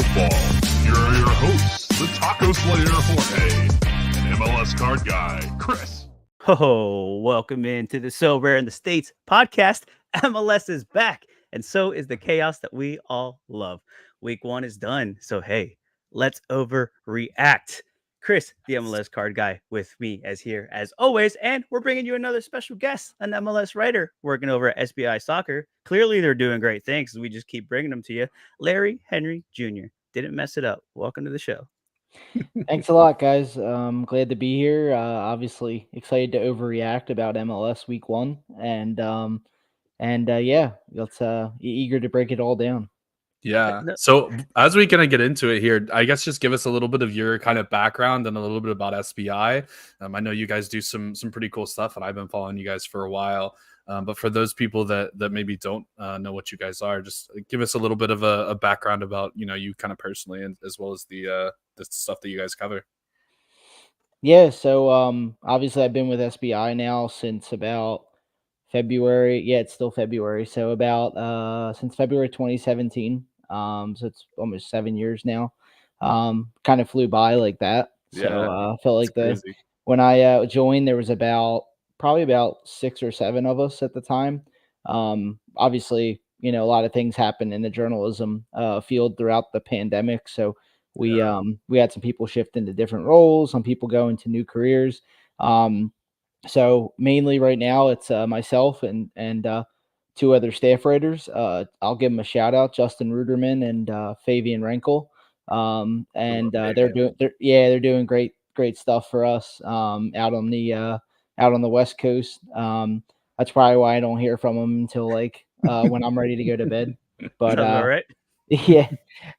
football. Here are your hosts, the Taco Slayer Jorge and MLS Card Guy, Kris. Oh, welcome into the So Rare in the States podcast. MLS is back, and so is the chaos that we all love. Week 1 is done, so hey, let's overreact. Kris, the MLS card guy, with me as here as always, and we're bringing you another special guest, an MLS writer working over at SBI Soccer. Clearly, they're doing great things. We just keep bringing them to you. Larry Henry Jr. Didn't mess it up. Welcome to the show. Thanks a lot, guys. Glad to be here. Obviously excited to overreact about MLS Week 1, and yeah, let's eager to break it all down. Yeah. So as we kind of get into it here, I guess just give us a little bit of your kind of background and a little bit about SBI. I know you guys do some pretty cool stuff, and I've been following you guys for a while. But for those people that maybe don't know what you guys are, just give us a little bit of a background about you kind of personally, and as well as the stuff that you guys cover. Yeah. So obviously I've been with SBI now since about February. Yeah, it's still February. So about since February 2017. So it's almost 7 years now. Kind of flew by like that. So felt like when I joined, there was probably about 6 or 7 of us at the time. Obviously, a lot of things happened in the journalism field throughout the pandemic. So we had some people shift into different roles, some people go into new careers. So mainly right now it's myself and 2 other staff writers. I'll give them a shout out, Justin Ruderman and Fabian Renkel. They're doing great stuff for us out on the West Coast. That's probably why I don't hear from them until when I'm ready to go to bed. But all right. yeah.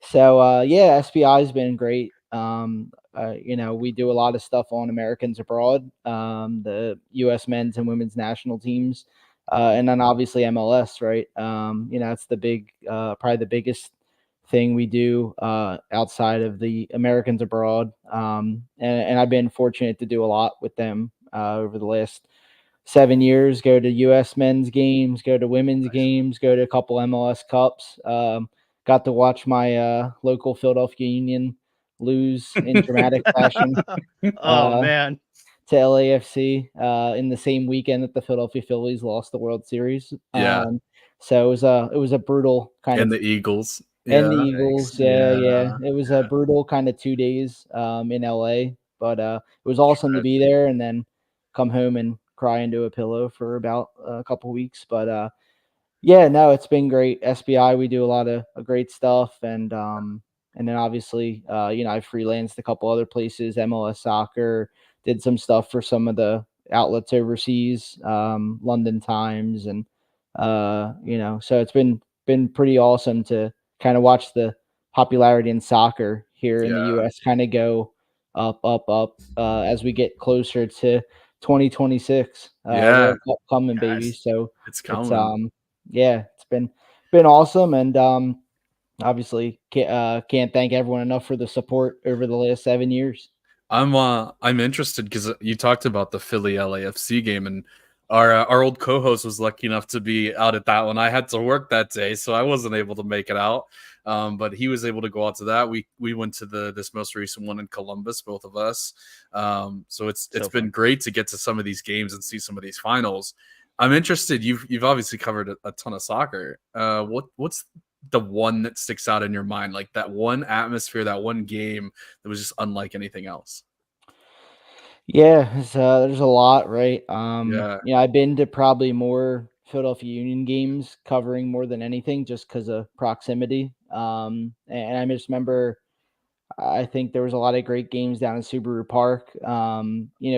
So SBI has been great. We do a lot of stuff on Americans abroad, the U.S. men's and women's national teams, and then obviously MLS, right? It's the big, probably the biggest thing we do outside of the Americans abroad. And I've been fortunate to do a lot with them over the last 7 years. Go to U.S. men's games, go to women's games, go to a couple MLS Cups. Got to watch my local Philadelphia Union lose in dramatic fashion. Man. To LAFC in the same weekend that the Philadelphia Phillies lost the World Series. Yeah. So it was a brutal kind and of the Eagles. and the Eagles. Yeah. It was a brutal kind of 2 days in LA, but it was awesome to be there and then come home and cry into a pillow for about a couple weeks. But it's been great. SBI, we do a lot of great stuff, and then obviously, I freelanced a couple other places. MLS Soccer, did some stuff for some of the outlets overseas, London Times, and so it's been pretty awesome to kind of watch the popularity in soccer here in the U.S. kind of go up as we get closer to 2026. World Cup coming, baby. So it's coming. It's been awesome, and obviously can't thank everyone enough for the support over the last 7 years. I'm interested because you talked about the Philly LAFC game, and our old co-host was lucky enough to be out at that one. I had to work that day, so I wasn't able to make it out. But he was able to go out to that. We went to this most recent one in Columbus, both of us. So it's been great to get to some of these games and see some of these finals. I'm interested. You've obviously covered a ton of soccer. What's the one that sticks out in your mind, like that one atmosphere, that one game that was just unlike anything else? Yeah, there's a lot, right? I've been to probably more Philadelphia Union games, covering more than anything, just because of proximity. And I just remember, I think there was a lot of great games down in Subaru Park.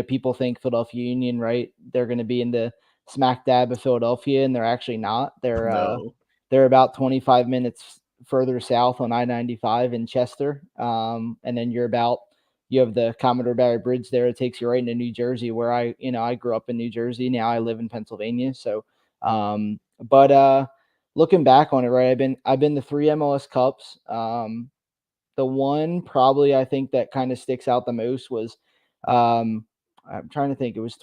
People think Philadelphia Union, right? They're going to be in the smack dab of Philadelphia, and they're actually not. They're about 25 minutes further south on I-95 in Chester, and then you have the Commodore Barry Bridge there. It takes you right into New Jersey, where I grew up in New Jersey. Now I live in Pennsylvania. So, but looking back on it, right, I've been to 3 MLS Cups. The one probably I think that kind of sticks out the most was I'm trying to think. It was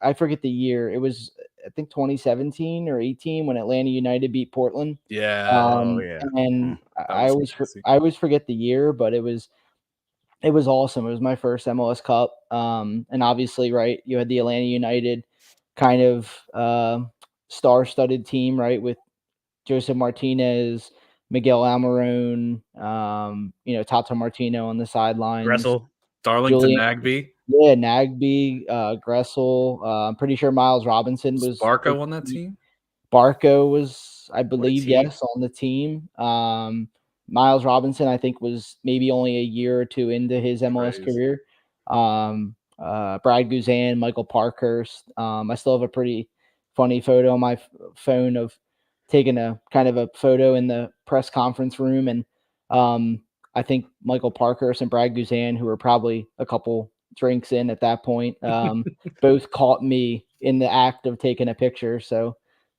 I forget the year. It was I think 2017 or 18 when Atlanta United beat Portland. Yeah. And I always forget the year, but it was awesome. It was my first MLS Cup. And obviously, right, you had the Atlanta United kind of star-studded team, right, with Joseph Martinez, Miguel Almiron, Tata Martino on the sidelines. Gressel. Darlington Nagbe. Yeah, Nagbe, Gressel. I'm pretty sure Miles Robinson was Barco on that team. Barco was, I believe, yes, on the team. Miles Robinson, I think, was maybe only a year or two into his MLS career. Brad Guzan, Michael Parkhurst. I still have a pretty funny photo on my phone of taking a kind of a photo in the press conference room. And I think Michael Parkhurst and Brad Guzan, who were probably a couple drinks in at that point, both caught me in the act of taking a picture. So,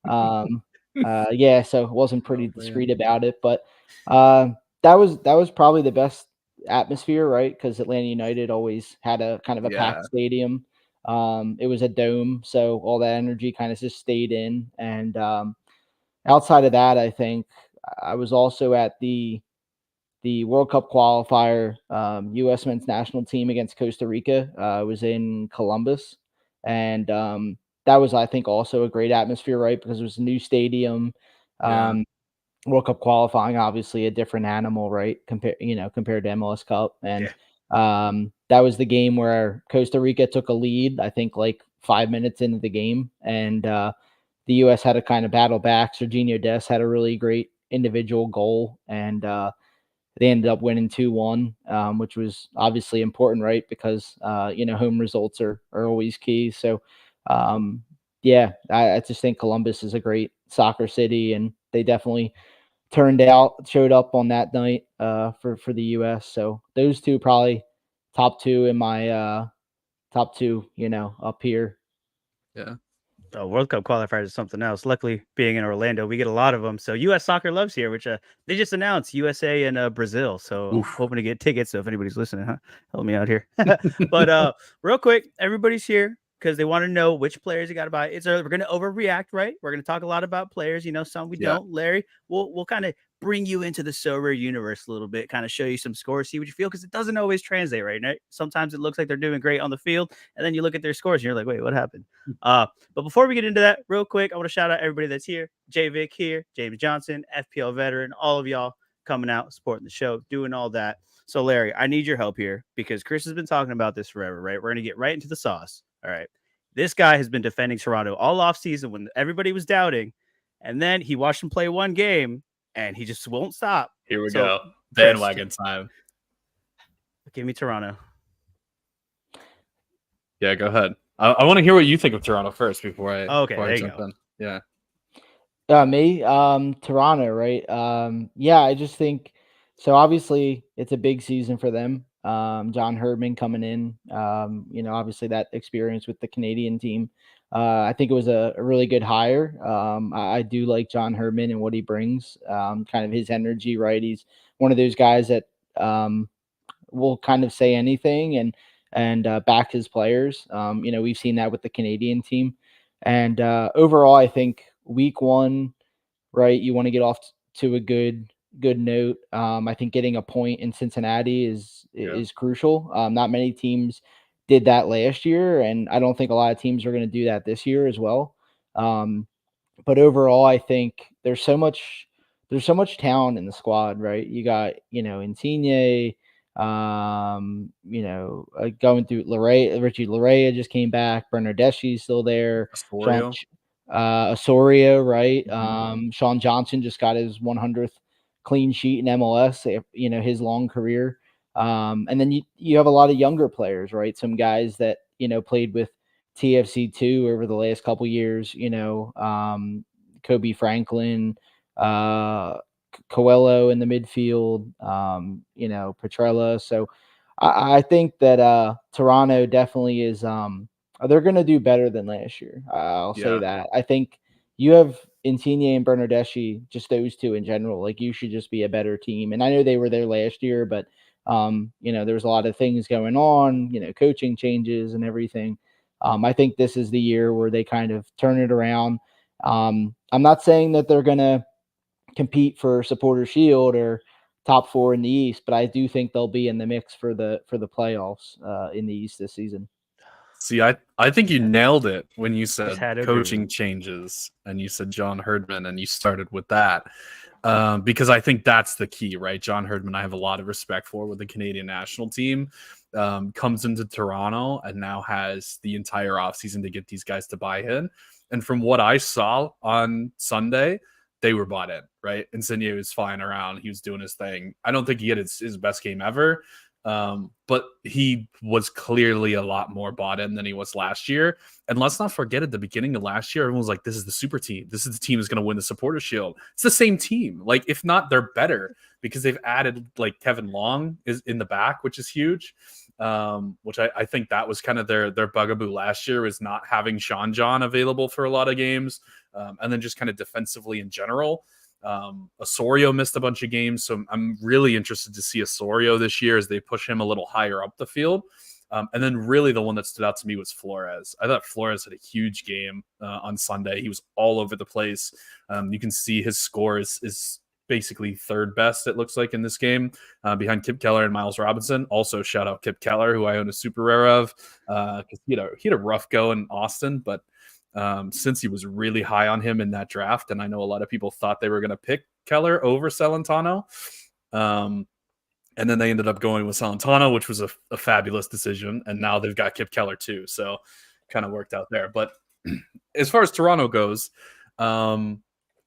so it wasn't pretty discreet about it, but that was probably the best atmosphere, right? Because Atlanta United always had a kind of a packed stadium. It was a dome, so all that energy kind of just stayed in. And outside of that, I think I was also at the World Cup qualifier, U.S. men's national team against Costa Rica. I was in Columbus, and that was, I think, also a great atmosphere, right? Because it was a new stadium. World Cup qualifying, obviously a different animal, right? Compared to MLS Cup. And that was the game where Costa Rica took a lead, I think like 5 minutes into the game. And the U.S. had to kind of battle back. Serginho Dest had a really great individual goal, and they ended up winning 2-1, which was obviously important, right? Because, home results are always key. So, I just think Columbus is a great soccer city, and they definitely showed up on that night for the U.S. So those two probably top two in my top two, up here. Yeah. World Cup qualifiers is something else. Luckily, being in Orlando, we get a lot of them. So U.S. Soccer loves here, which they just announced USA and Brazil. So I'm hoping to get tickets. So if anybody's listening, help me out here. But real quick, everybody's here because they want to know which players you got to buy. We're going to overreact, right? We're going to talk a lot about players. Some we don't. Larry, we'll kind of bring you into the Sorare universe a little bit, kind of show you some scores, see what you feel, because it doesn't always translate, right? Sometimes it looks like they're doing great on the field, and then you look at their scores and you're like, wait, what happened? But before we get into that, real quick, I want to shout out everybody that's here. J Vic here, James Johnson, FPL veteran, all of y'all coming out, supporting the show, doing all that. So Larry, I need your help here because Kris has been talking about this forever, right? We're going to get right into the sauce. All right. This guy has been defending Toronto all off season when everybody was doubting, and then he watched him play one game and he just won't stop. Here we go. Bandwagon time. Give me Toronto. Yeah, go ahead. I want to hear what you think of Toronto first before I jump in. Yeah. Me, Toronto, right? I just think so. Obviously, it's a big season for them. John Herdman coming in, obviously that experience with the Canadian team. I think it was a really good hire. I do like John Herdman and what he brings, kind of his energy, right? He's one of those guys that will kind of say anything and back his players. We've seen that with the Canadian team. And overall, I think week one, right, you want to get off to a good note. I think getting a point in Cincinnati is crucial. Not many teams did that last year, and I don't think a lot of teams are going to do that this year as well. But overall, I think there's so much talent in the squad, right? You got, Insigne, going through Richie Larea just came back. Bernardeschi's still there. Osorio, right? Sean Johnson just got his 100th clean sheet in MLS, his long career. And then you have a lot of younger players, right? Some guys that, played with TFC2 over the last couple years, Kobe Franklin, Coelho in the midfield, Petrella. So I think that Toronto definitely is they're going to do better than last year. I'll say that. I think you have Insigne and Bernardeschi, just those two in general. Like, you should just be a better team. And I know they were there last year, but there was a lot of things going on, coaching changes and everything. I think this is the year where they kind of turn it around. I'm not saying that they're going to compete for Supporter Shield or top 4 in the East, but I do think they'll be in the mix for the playoffs in the East this season. See, I think you nailed it when you said coaching agree. changes and you said John Herdman and you started with that. Because I think that's the key, right? John Herdman, I have a lot of respect for with the Canadian national team. Comes into Toronto and now has the entire offseason to get these guys to buy in. And from what I saw on Sunday, they were bought in, right? Insigne was flying around. He was doing his thing. I don't think he had his best game ever. But he was clearly a lot more bought in than he was last year. And let's not forget, at the beginning of last year, everyone was like, this is the super team. This is the team that's going to win the Supporter Shield. It's the same team. Like, if not, they're better because they've added like Kevin Long is in the back, which is huge. Which I think that was kind of their bugaboo last year, is not having Sean John available for a lot of games. And then just kind of defensively in general. Osorio missed a bunch of games, so I'm really interested to see Osorio this year as they push him a little higher up the field. And then really the one that stood out to me was Flores. I thought Flores had a huge game on Sunday. He was all over the place. You can see his score is basically third best, it looks like, in this game, behind Kip Keller and Miles Robinson. Also, shout out Kip Keller, who I own a super rare of, because he had a rough go in Austin, but since he was really high on him in that draft, and I know a lot of people thought they were going to pick Keller over Celentano, and then they ended up going with Celentano, which was a fabulous decision, and now they've got Kip Keller too, so kind of worked out there. But as far as Toronto goes,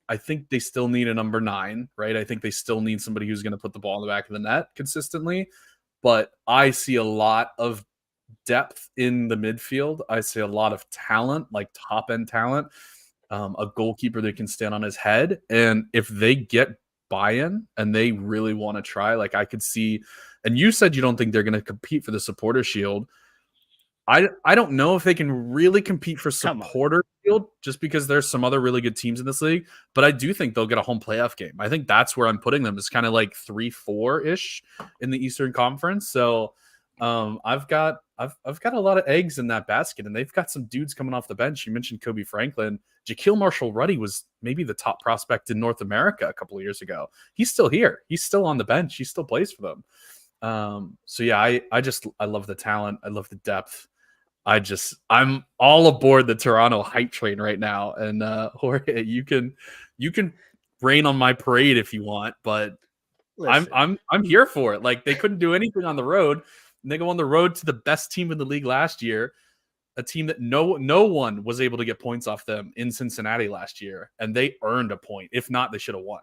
I think they still need a number 9, right? I think they still need somebody who's going to put the ball in the back of the net consistently, but I see a lot of depth in the midfield. I see a lot of talent, like top end talent, a goalkeeper that can stand on his head. And if they get buy-in and they really want to try, like I could see, and you said you don't think they're going to compete for the Supporter Shield. I don't know if they can really compete for Supporter Shield just because there's some other really good teams in this league, but I do think they'll get a home playoff game. I think that's where I'm putting them. It's kind of like 3-4-ish in the Eastern Conference. So I've got a lot of eggs in that basket, and they've got some dudes coming off the bench. You mentioned Kobe Franklin. Jaquil Marshall-Ruddy was maybe the top prospect in North America a couple of years ago. He's still here. He's still on the bench. He still plays for them. So yeah, I love the talent. I love the depth. I'm all aboard the Toronto hype train right now. And Jorge, you can rain on my parade if you want, but listen, I'm here for it. Like, they couldn't do anything on the road. And they go on the road to the best team in the league last year, a team that no one was able to get points off them in Cincinnati last year, and they earned a point. If not, they should have won.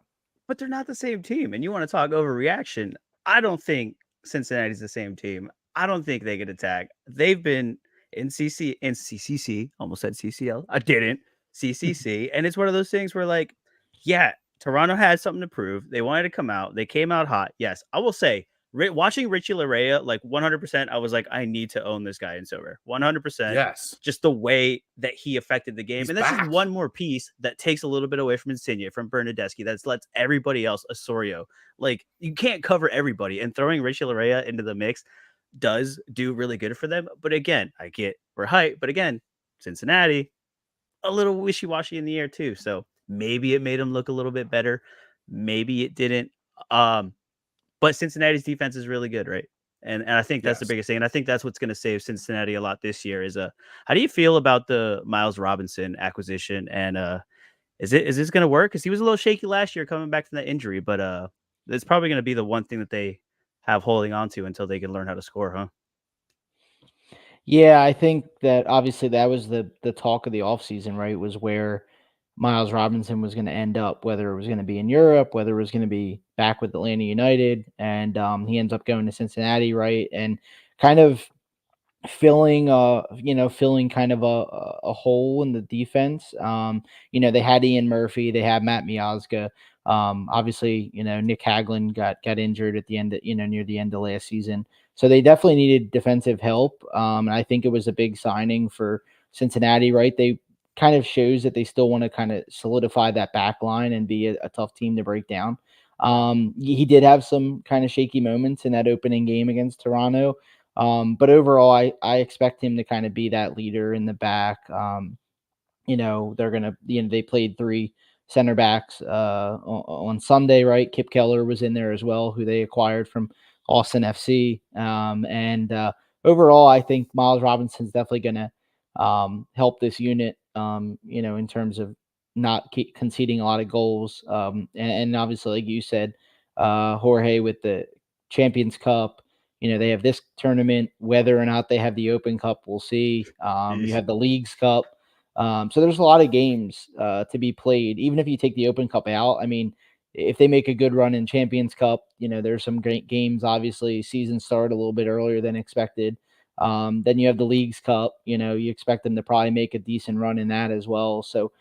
But they're not the same team. And you want to talk overreaction? I don't think Cincinnati's the same team. I don't think they get attacked. They've been in CCC, almost said CCL. I didn't. CCC. And it's one of those things where, like, yeah, Toronto had something to prove. They wanted to come out. They came out hot. Yes, I will say, watching Richie Larea, like 100%, I was like, I need to own this guy in Sorare. 100%. Yes. Just the way that he affected the game. He's and this back. Is one more piece that takes a little bit away from Insigne, from Bernadeschi, that lets everybody else, Osorio. Like, you can't cover everybody. And throwing Richie Larea into the mix does do really good for them. But again, I get we're hyped. But again, Cincinnati, a little wishy-washy in the air too. So maybe it made them look a little bit better. Maybe it didn't. But Cincinnati's defense is really good, right? And I think that's the biggest thing. And I think that's what's going to save Cincinnati a lot this year is how do you feel about the Miles Robinson acquisition? And is this going to work? Because he was a little shaky last year coming back from that injury, but it's probably going to be the one thing that they have holding on to until they can learn how to score, huh? Yeah, I think that obviously that was the talk of the offseason, right? Was where Miles Robinson was going to end up, whether it was going to be in Europe, whether it was going to be back with Atlanta United, and he ends up going to Cincinnati, right? And kind of filling kind of a hole in the defense. They had Ian Murphy, they had Matt Miazga. Obviously, Nick Haglund got injured at the end, near the end of last season. So they definitely needed defensive help. And I think it was a big signing for Cincinnati, right? They kind of shows that they still want to kind of solidify that back line and be a tough team to break down. He did have some kind of shaky moments in that opening game against Toronto. But overall, I expect him to kind of be that leader in the back. They're gonna, they played 3 center backs on Sunday, right? Kip Keller was in there as well, who they acquired from Austin FC. And overall, I think Miles Robinson's definitely gonna help this unit. In terms of not conceding a lot of goals. And obviously, like you said, Jorge with the Champions Cup. They have this tournament. Whether or not they have the Open Cup, we'll see. You have the Leagues Cup. So there's a lot of games to be played. Even if you take the Open Cup out, I mean, if they make a good run in Champions Cup, there's some great games. Obviously, season started a little bit earlier than expected. Then you have the Leagues Cup. You expect them to probably make a decent run in that as well. So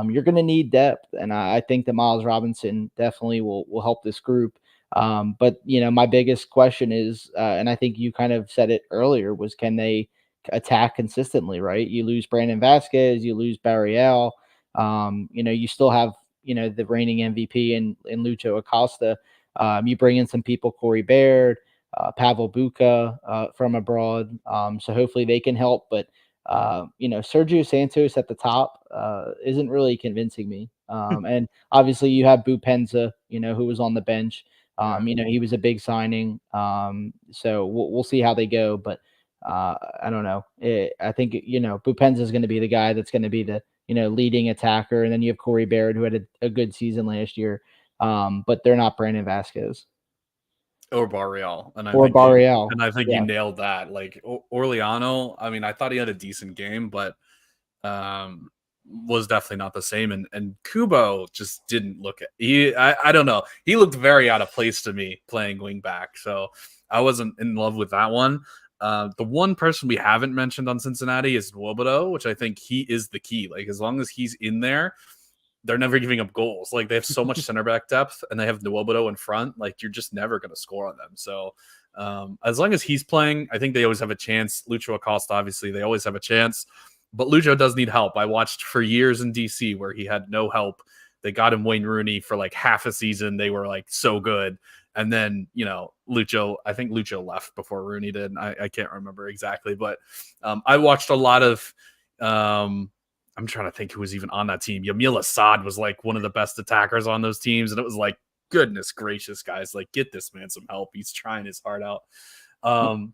you're going to need depth, and I think that Miles Robinson definitely will help this group. But my biggest question is, and I think you kind of said it earlier, was can they attack consistently? Right? You lose Brandon Vasquez, you lose Barriel. You still have the reigning MVP in Lucho Acosta. You bring in some people, Corey Baird, Pavel Buka from abroad. So hopefully they can help. But Sergio Santos at the top isn't really convincing me. And obviously you have Bupenza, who was on the bench. He was a big signing. So we'll see how they go. But I don't know. I think, Bupenza is going to be the guy that's going to be the, leading attacker. And then you have Corey Baird, who had a good season last year. But they're not Brandon Vasquez. Or Barrial. And I think you nailed that. Like Orleano, I mean, I thought he had a decent game, but was definitely not the same. And Kubo just didn't look I don't know. He looked very out of place to me playing wing back. So I wasn't in love with that one. The one person we haven't mentioned on Cincinnati is Nwobodo, which I think he is the key. Like, as long as he's in there, they're never giving up goals. Like, they have so much center back depth, and they have Nwobodo in front. Like, you're just never going to score on them. So as long as he's playing, I think they always have a chance. Lucho Acosta, obviously, they always have a chance. But Lucho does need help. I watched for years in DC where he had no help. They got him Wayne Rooney for like half a season. They were like so good. And then, I think Lucho left before Rooney did. I can't remember exactly. But I watched a lot of I'm trying to think who was even on that team. Yamil Assad was like one of the best attackers on those teams. And it was like, goodness gracious, guys, like, get this man some help. He's trying his heart out.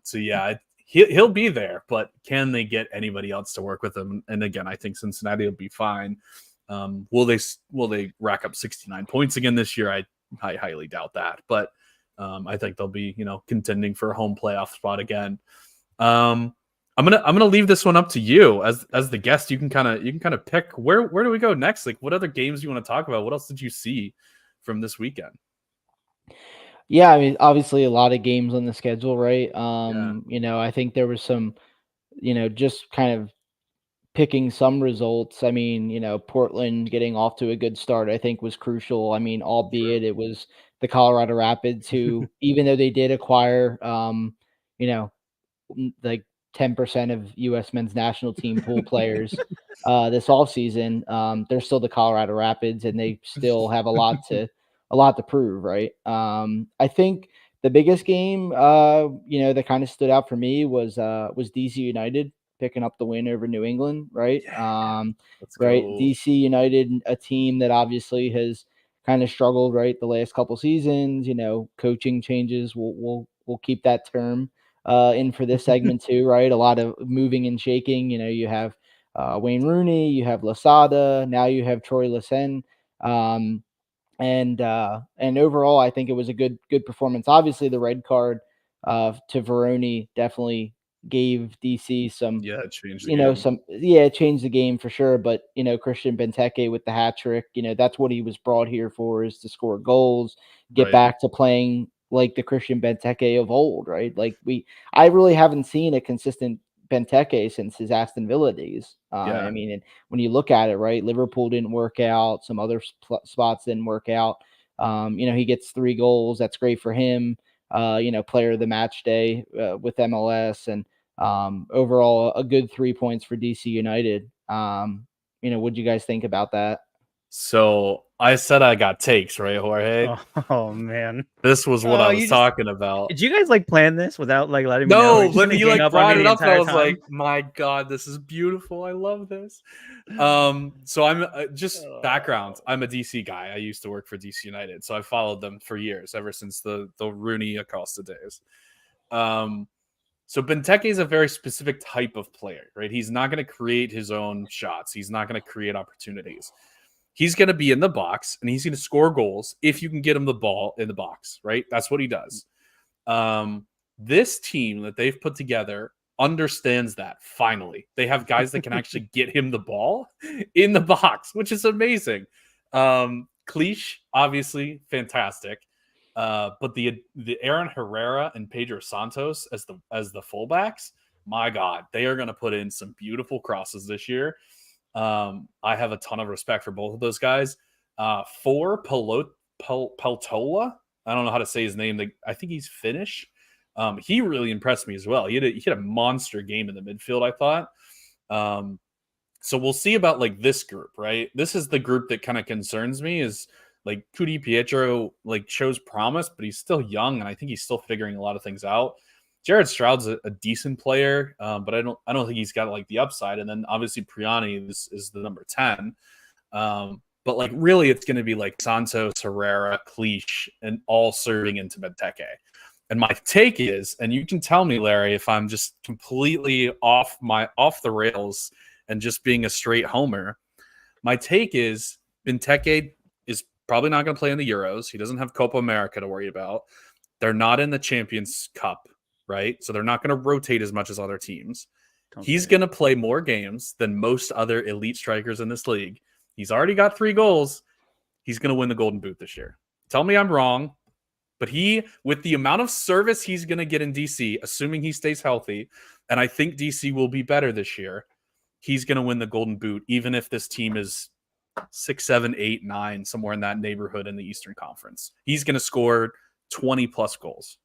So yeah, he'll be there, but can they get anybody else to work with him? And again, I think Cincinnati will be fine. Will they rack up 69 points again this year? I highly doubt that, but I think they'll be, contending for a home playoff spot again. I'm gonna leave this one up to you as the guest. You can kind of pick where do we go next? Like, what other games do you want to talk about? What else did you see from this weekend? Yeah, I mean, obviously a lot of games on the schedule, right? I think there was some, just kind of picking some results. I mean, Portland getting off to a good start, I think, was crucial. I mean, albeit it was the Colorado Rapids who, even though they did acquire, like 10% of U.S. men's national team pool players this offseason, they're still the Colorado Rapids, and they still have a lot to prove, right? I think the biggest game, that kind of stood out for me was DC United picking up the win over New England, right? Right. DC United, a team that obviously has kind of struggled, right, the last couple seasons. Coaching changes. We'll keep that term in for this segment too, right? A lot of moving and shaking. You have Wayne Rooney, you have Losada, now you have Troy Lesesne. And overall, I think it was a good performance. Obviously, the red card to Veroni definitely gave DC some, it changed the game. It changed the game for sure. But Christian Benteke with the hat trick, that's what he was brought here for, is to score goals, get back to playing like the Christian Benteke of old, right? Like I really haven't seen a consistent Benteke since his Aston Villa days. I mean, and when you look at it, right, Liverpool didn't work out. Some other spots didn't work out. He gets 3 goals. That's great for him. Player of the match day with MLS, and overall a good 3 points for DC United. What'd you guys think about that? So I said I got takes, right, Jorge? Oh man, This was what I was talking about. Did you guys like plan this without like letting me know? No, Or just when gonna he gang like up on me brought it the up, I entire was time? like, my God, this is beautiful. I love this. So I'm just background. I'm a DC guy. I used to work for DC United, so I followed them for years, ever since the Rooney Acosta days. So Benteke is a very specific type of player, right? He's not going to create his own shots. He's not going to create opportunities. He's going to be in the box and he's going to score goals if you can get him the ball in the box, right? That's what he does. This team that they've put together understands that finally. They have guys that can actually get him the ball in the box, which is amazing. Cliche, obviously, fantastic. But the Aaron Herrera and Pedro Santos as the fullbacks, my God, they are going to put in some beautiful crosses this year. I have a ton of respect for both of those guys. For Peltola, I don't know how to say his name. I think he's Finnish. He really impressed me as well. He had a monster game in the midfield, I thought. So we'll see about like this group, right? This is the group that kind of concerns me. Is like Cudi Pietro like shows promise, but he's still young, and I think he's still figuring a lot of things out. Jared Stroud's a decent player, but I don't think he's got like the upside. And then obviously Priani is the number 10. But like really, it's going to be like Santos, Herrera, Cliche, and all serving into Benteke. And my take is, and you can tell me, Larry, if I'm just completely off the rails and just being a straight homer. My take is Benteke is probably not going to play in the Euros. He doesn't have Copa America to worry about. They're not in the Champions Cup, right? So they're not going to rotate as much as other teams. He's going to play more games than most other elite strikers in this league. He's already got 3 goals. He's going to win the Golden Boot this year. Tell me I'm wrong, but with the amount of service he's going to get in DC, assuming he stays healthy, and I think DC will be better this year, he's going to win the Golden Boot, even if this team is 6, 7, 8, 9, somewhere in that neighborhood in the Eastern Conference. He's going to score 20 plus goals.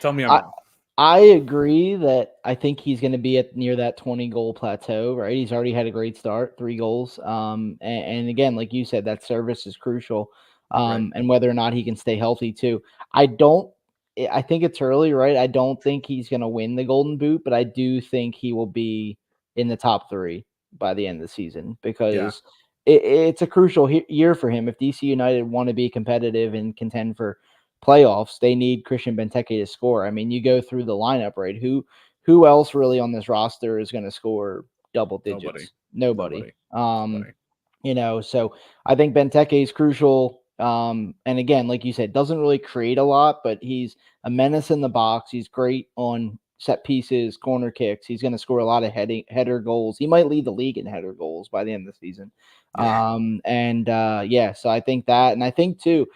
Tell me I'm wrong. I agree that I think he's going to be near that 20 goal plateau, right? He's already had a great start, 3 goals. And again, like you said, that service is crucial. Right. And whether or not he can stay healthy too. I think it's early, right? I don't think he's going to win the Golden Boot, but I do think he will be in the top 3 by the end of the season because it's a crucial year for him. If DC United want to be competitive and contend for playoffs, they need Christian Benteke to score. I mean, you go through the lineup, right? Who else really on this roster is going to score double digits? Nobody. So I think Benteke is crucial. And again, like you said, doesn't really create a lot, but he's a menace in the box. He's great on set pieces, corner kicks. He's going to score a lot of header goals. He might lead the league in header goals by the end of the season. So I think that, and I think too,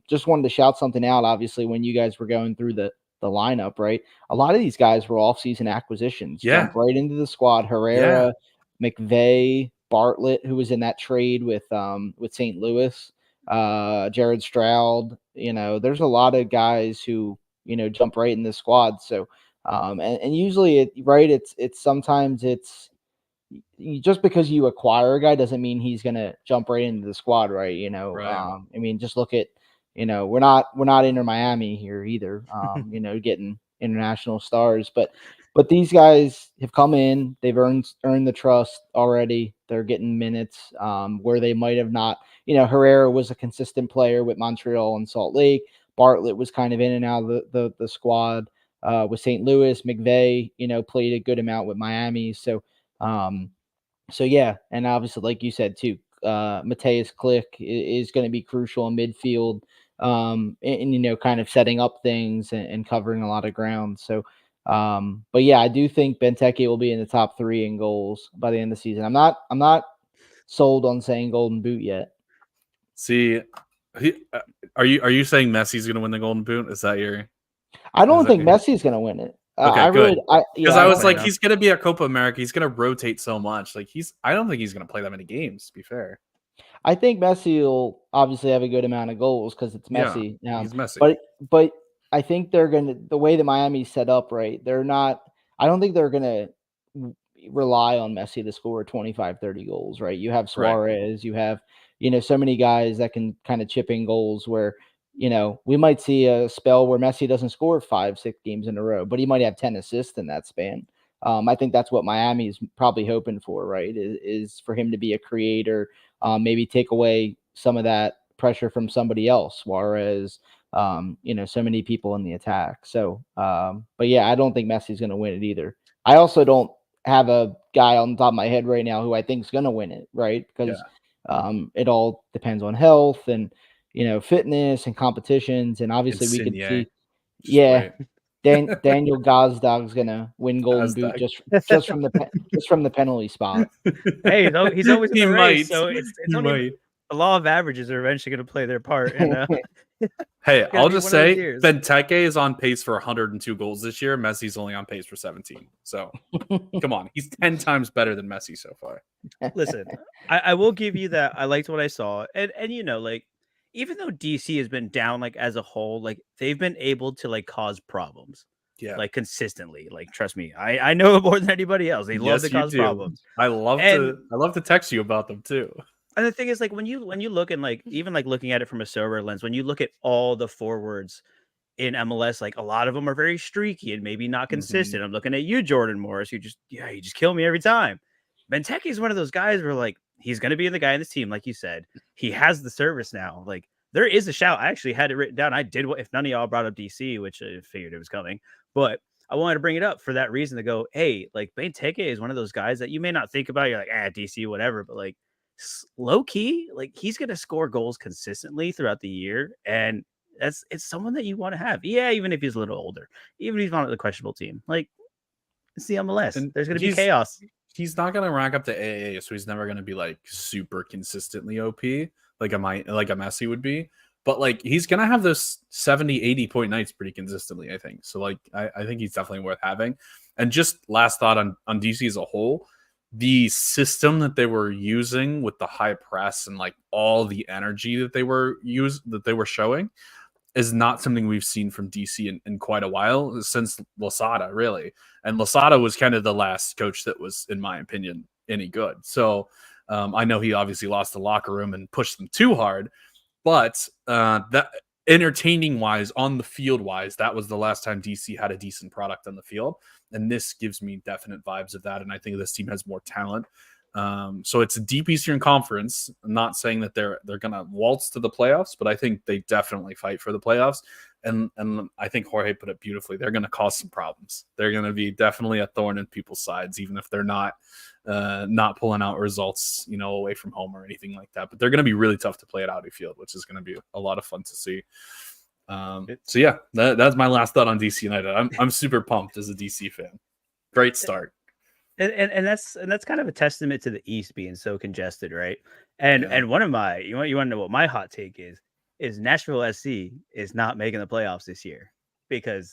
just wanted to shout something out. Obviously, when you guys were going through the lineup, right? A lot of these guys were off-season acquisitions. Jumped right into the squad. Herrera, McVeigh, Bartlett, who was in that trade with St. Louis, Jared Stroud. There's a lot of guys who jump right in the squad. So, and usually it's sometimes just because you acquire a guy doesn't mean he's going to jump right into the squad, right? Right. I mean, just look at, we're not Inter Miami here either, getting international stars, but these guys have come in, they've earned the trust already. They're getting minutes where they might have not, Herrera was a consistent player with Montreal and Salt Lake. Bartlett was kind of in and out of the squad with St. Louis. McVeigh, played a good amount with Miami. So yeah, and obviously, like you said too, Mateus Click is going to be crucial in midfield, and kind of setting up things and covering a lot of ground. So, but yeah, I do think Benteke will be in the top 3 in goals by the end of the season. I'm not sold on saying Golden Boot yet. See, are you saying Messi's going to win the Golden Boot? Is that your? I don't think Messi's going to win it. Okay, good. Because I was like, know. he's going to be at Copa America. He's going to rotate so much. Like I don't think he's going to play that many games. To be fair, I think Messi will obviously have a good amount of goals because it's Messi. Yeah, he's Messi. But I think they're going to, the way that Miami's set up, right? I don't think they're going to rely on Messi to score 25, 30 goals, right? You have Suarez, you have so many guys that can kind of chip in goals where, we might see a spell where Messi doesn't score 5-6 games in a row, but he might have 10 assists in that span. I think that's what Miami is probably hoping for, right? Is for him to be a creator, maybe take away some of that pressure from somebody else, whereas so many people in the attack. So, but yeah, I don't think Messi's going to win it either. I also don't have a guy on the top of my head right now who I think is going to win it, right? Because it all depends on health and fitness and competitions, and obviously we could see, Daniel Gazdag's gonna win Golden Boot just from the penalty spot. Hey, he's always in the race, so it's only the law of averages are eventually going to play their part. And hey, I'll just say Benteke is on pace for 102 goals this year. Messi's only on pace for 17. So come on, he's 10 times better than Messi so far. Listen, I will give you that. I liked what I saw, and like, even though DC has been down, like, as a whole, like, they've been able to, like, cause problems. Yeah. Like, consistently. Like, trust me, I know more than anybody else. They love to cause problems. I love to text you about them too. And the thing is, like, when you look and, like, even, like, looking at it from a Sorare lens, when you look at all the forwards in MLS, like, a lot of them are very streaky and maybe not consistent. I'm looking at you, Jordan Morris. You just kill me every time. Benteke is one of those guys where, like, he's going to be the guy in this team. Like you said, he has the service now. Like, there is a shout. I actually had it written down. I did, if none of y'all brought up DC, which I figured it was coming, but I wanted to bring it up for that reason to go, hey, like, Benteke is one of those guys that you may not think about. You're like, DC, whatever. But, like, low key, like, he's going to score goals consistently throughout the year. And it's someone that you want to have. Yeah, even if he's a little older, even if he's on the questionable team. Like, it's the MLS. And there's going to be chaos. He's not going to rack up to AA, so he's never going to be, like, super consistently OP like a Messi would be. But, like, he's going to have those 70, 80 point nights pretty consistently, I think. So, like, I think he's definitely worth having. And just last thought on DC as a whole, the system that they were using with the high press and, like, all the energy that they were showing is not something we've seen from DC in quite a while, since Losada, really. And Losada was kind of the last coach that was, in my opinion, any good. So I know he obviously lost the locker room and pushed them too hard, but that entertaining wise, on the field wise, that was the last time DC had a decent product on the field. And this gives me definite vibes of that. And I think this team has more talent. So it's a deep Eastern Conference. I'm not saying that they're going to waltz to the playoffs, but I think they definitely fight for the playoffs. And I think Jorge put it beautifully. They're going to cause some problems. They're going to be definitely a thorn in people's sides, even if they're not pulling out results, away from home or anything like that. But they're going to be really tough to play at Audi Field, which is going to be a lot of fun to see. So yeah, that's my last thought on DC United. I'm super pumped as a DC fan. Great start. And that's kind of a testament to the East being so congested, right? And one of my you want to know what my hot take is Nashville SC is not making the playoffs this year because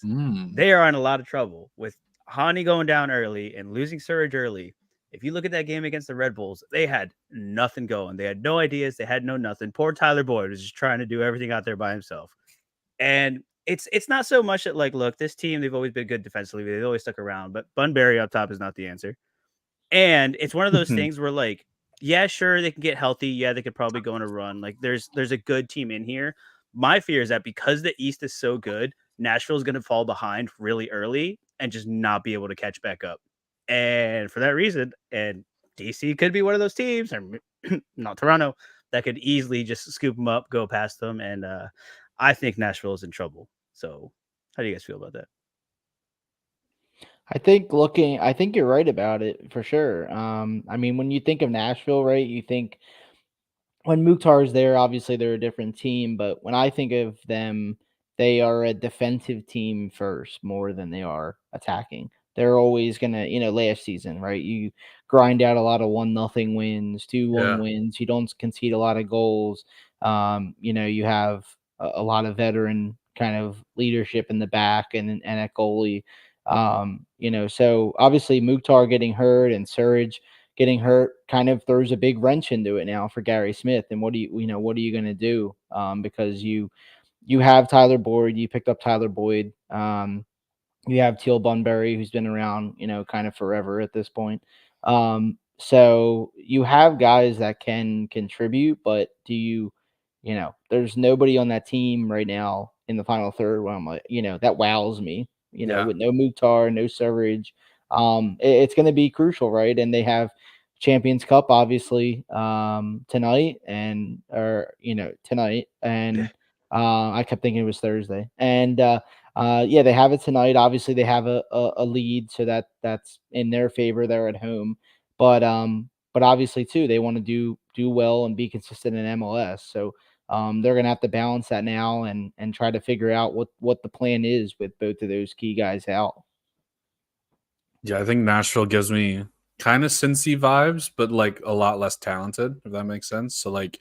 they are in a lot of trouble with Hani going down early and losing Surge early. If you look at that game against the Red Bulls, they had nothing going. They had no ideas. They had no nothing. Poor Tyler Boyd was just trying to do everything out there by himself. And it's not so much that, like, look, this team, they've always been good defensively. They've always stuck around, but Bunbury up top is not the answer. And it's one of those things where, like, yeah, sure, they can get healthy. Yeah, they could probably go on a run. Like, there's a good team in here. My fear is that because the East is so good, Nashville's going to fall behind really early and just not be able to catch back up. And for that reason, and DC could be one of those teams, or not Toronto, that could easily just scoop them up, go past them. And I think Nashville is in trouble. So how do you guys feel about that? I think you're right about it for sure. I mean, when you think of Nashville, right, you think when Mukhtar's there, obviously they're a different team, but when I think of them, they are a defensive team first more than they are attacking. They're always gonna, last season, right? You grind out a lot of 1-0 wins, 2-1 wins. You don't concede a lot of goals. You have a lot of veteran kind of leadership in the back and at goalie. So obviously Mukhtar getting hurt and Surge getting hurt kind of throws a big wrench into it now for Gary Smith. And what are you going to do? Because you have Tyler Boyd, you picked up Tyler Boyd. You have Teal Bunbury, who's been around, kind of forever at this point. So you have guys that can contribute, but there's nobody on that team right now in the final third where I'm like, that wows me, with no Mukhtar, no Surridge. It's going to be crucial, right? And they have Champions Cup, obviously, tonight and I kept thinking it was Thursday, and they have it tonight. Obviously, they have a lead, so that's in their favor. They're at home, but obviously too, they want to do well and be consistent in MLS. So they're gonna have to balance that now and try to figure out what the plan is with both of those key guys out. Yeah, I think Nashville gives me kind of Cincy vibes, but like a lot less talented, if that makes sense. So like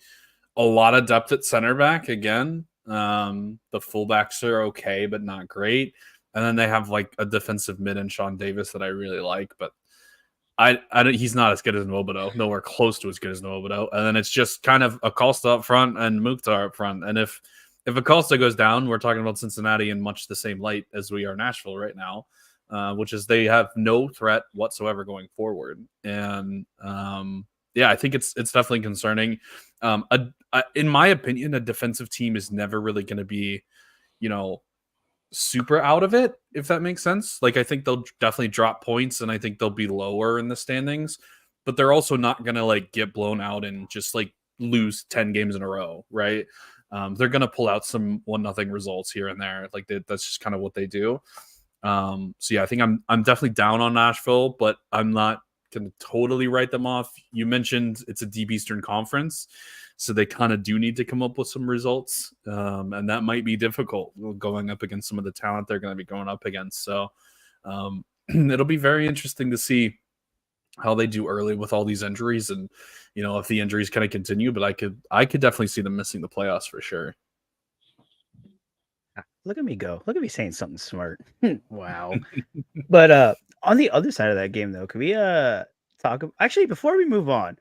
a lot of depth at center back again. The fullbacks are okay, but not great. And then they have like a defensive mid in Sean Davis that I really like, but he's not as good as Nwobodo, nowhere close to as good as Nwobodo. And then it's just kind of Acosta up front and Mukhtar up front. And if Acosta goes down, we're talking about Cincinnati in much the same light as we are Nashville right now. Which is they have no threat whatsoever going forward. And I think it's definitely concerning. In my opinion, a defensive team is never really going to be, super out of it, if that makes sense. Like, I think they'll definitely drop points and I think they'll be lower in the standings, but they're also not going to like get blown out and just like lose 10 games in a row, right? They're going to pull out some 1-0 results here and there. Like that's just kind of what they do. I think I'm definitely down on Nashville, but I'm not going to totally write them off. You mentioned it's a Deep Eastern Conference, so they kind of do need to come up with some results, and that might be difficult going up against some of the talent they're going to be going up against. So it'll be very interesting to see how they do early with all these injuries, and if the injuries kind of continue. But I could definitely see them missing the playoffs for sure. Look at me go. Look at me saying something smart. Wow. But on the other side of that game, though, can we talk? Actually, before we move on,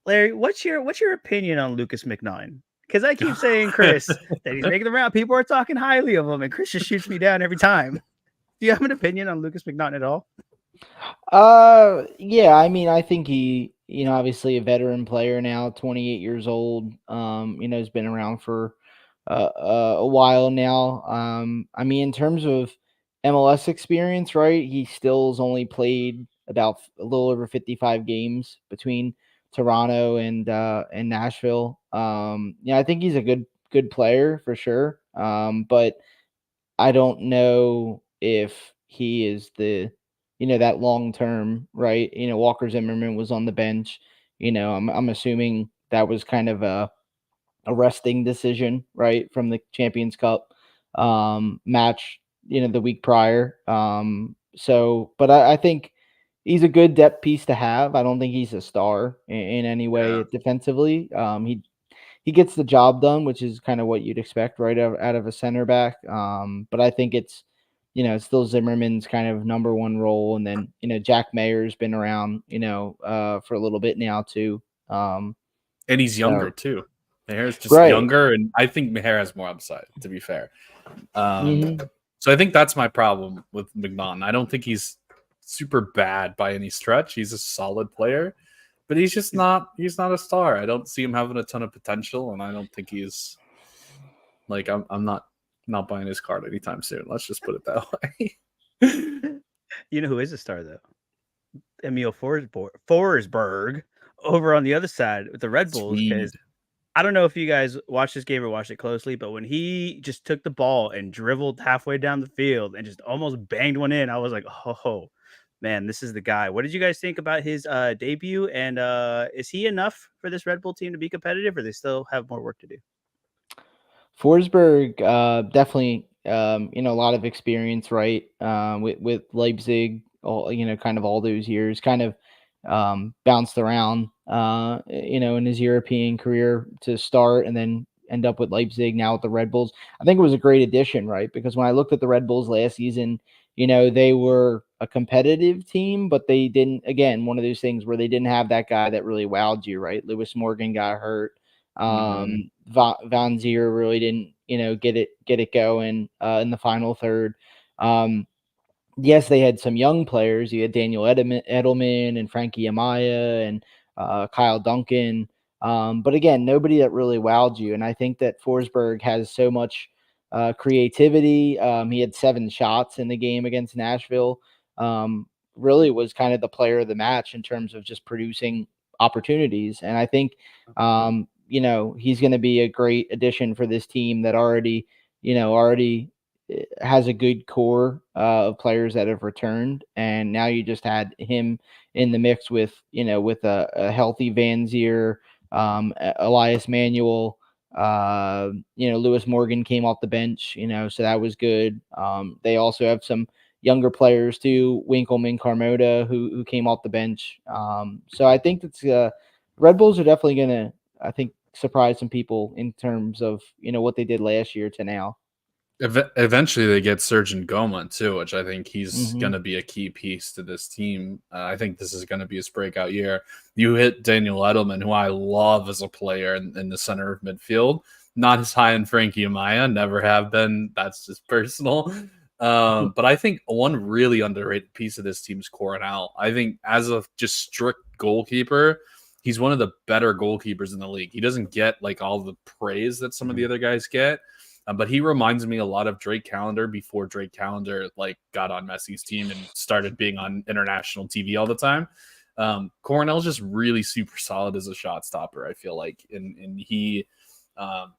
Larry, what's your opinion on Lucas McNaughton? Because I keep saying, Chris, that he's making the round. People are talking highly of him, and Chris just shoots me down every time. Do you have an opinion on Lucas McNaughton at all? Yeah. I mean, I think he, obviously a veteran player now, 28 years old. Has been around for a while now. I mean, in terms of MLS experience, right? He still has only played about a little over 55 games between Toronto and Nashville. I think he's a good player for sure. But I don't know if he is that long term, right? Walker Zimmerman was on the bench. I'm assuming that was kind of a resting decision, right, from the Champions Cup match, the week prior. But I think he's a good depth piece to have. I don't think he's a star in any way defensively. He gets the job done, which is kind of what you'd expect right out of a center back. But I think it's still Zimmerman's kind of number one role, and then Jack Mayer's been around for a little bit now too. And he's younger too. Maher is just younger, and I think Maher has more upside, to be fair. So I think that's my problem with McNaughton. I don't think he's super bad by any stretch. He's a solid player, but he's just not a star. I don't see him having a ton of potential, and I don't think he's like I'm not buying his card anytime soon. Let's just put it that way. You know who is a star though? Emil Forsberg over on the other side with the Red Bulls, because I don't know if you guys watched this game or watched it closely, but when he just took the ball and dribbled halfway down the field and just almost banged one in, I was like, oh, man, this is the guy. What did you guys think about his debut? And is he enough for this Red Bull team to be competitive, or they still have more work to do? Forsberg, definitely, a lot of experience, right? With Leipzig, kind of all those years, kind of bounced around, in his European career to start and then end up with Leipzig, now with the Red Bulls. I think it was a great addition, right? Because when I looked at the Red Bulls last season, they were a competitive team, but they didn't, again, one of those things where they didn't have that guy that really wowed you, right? Lewis Morgan got hurt. Van Zier really didn't, get it going in the final third. yes, they had some young players. You had Daniel Edelman and Frankie Amaya and Kyle Duncan. But again, nobody that really wowed you. And I think that Forsberg has so much creativity. He had 7 shots in the game against Nashville. Really was kind of the player of the match in terms of just producing opportunities. And I think, he's going to be a great addition for this team that already has a good core of players that have returned, and now you just had him in the mix with a healthy Van Zier, Elias Manuel, Lewis Morgan came off the bench, so that was good. They also have some younger players too, Winkleman, Carmota, who came off the bench. So I think that's Red Bulls are definitely gonna, I think, surprise some people in terms of what they did last year to now. Eventually, they get Sergeant Goma too, which I think he's going to be a key piece to this team. I think this is going to be his breakout year. You hit Daniel Edelman, who I love as a player in the center of midfield. Not as high in Frankie Amaya, never have been. That's just personal. But I think one really underrated piece of this team is Coronel. I think as a just strict goalkeeper, he's one of the better goalkeepers in the league. He doesn't get like all the praise that some of the other guys get. But he reminds me a lot of Drake Callender before Drake Callender got on Messi's team and started being on international TV all the time. Coronel's just really super solid as a shot stopper, I feel like, and he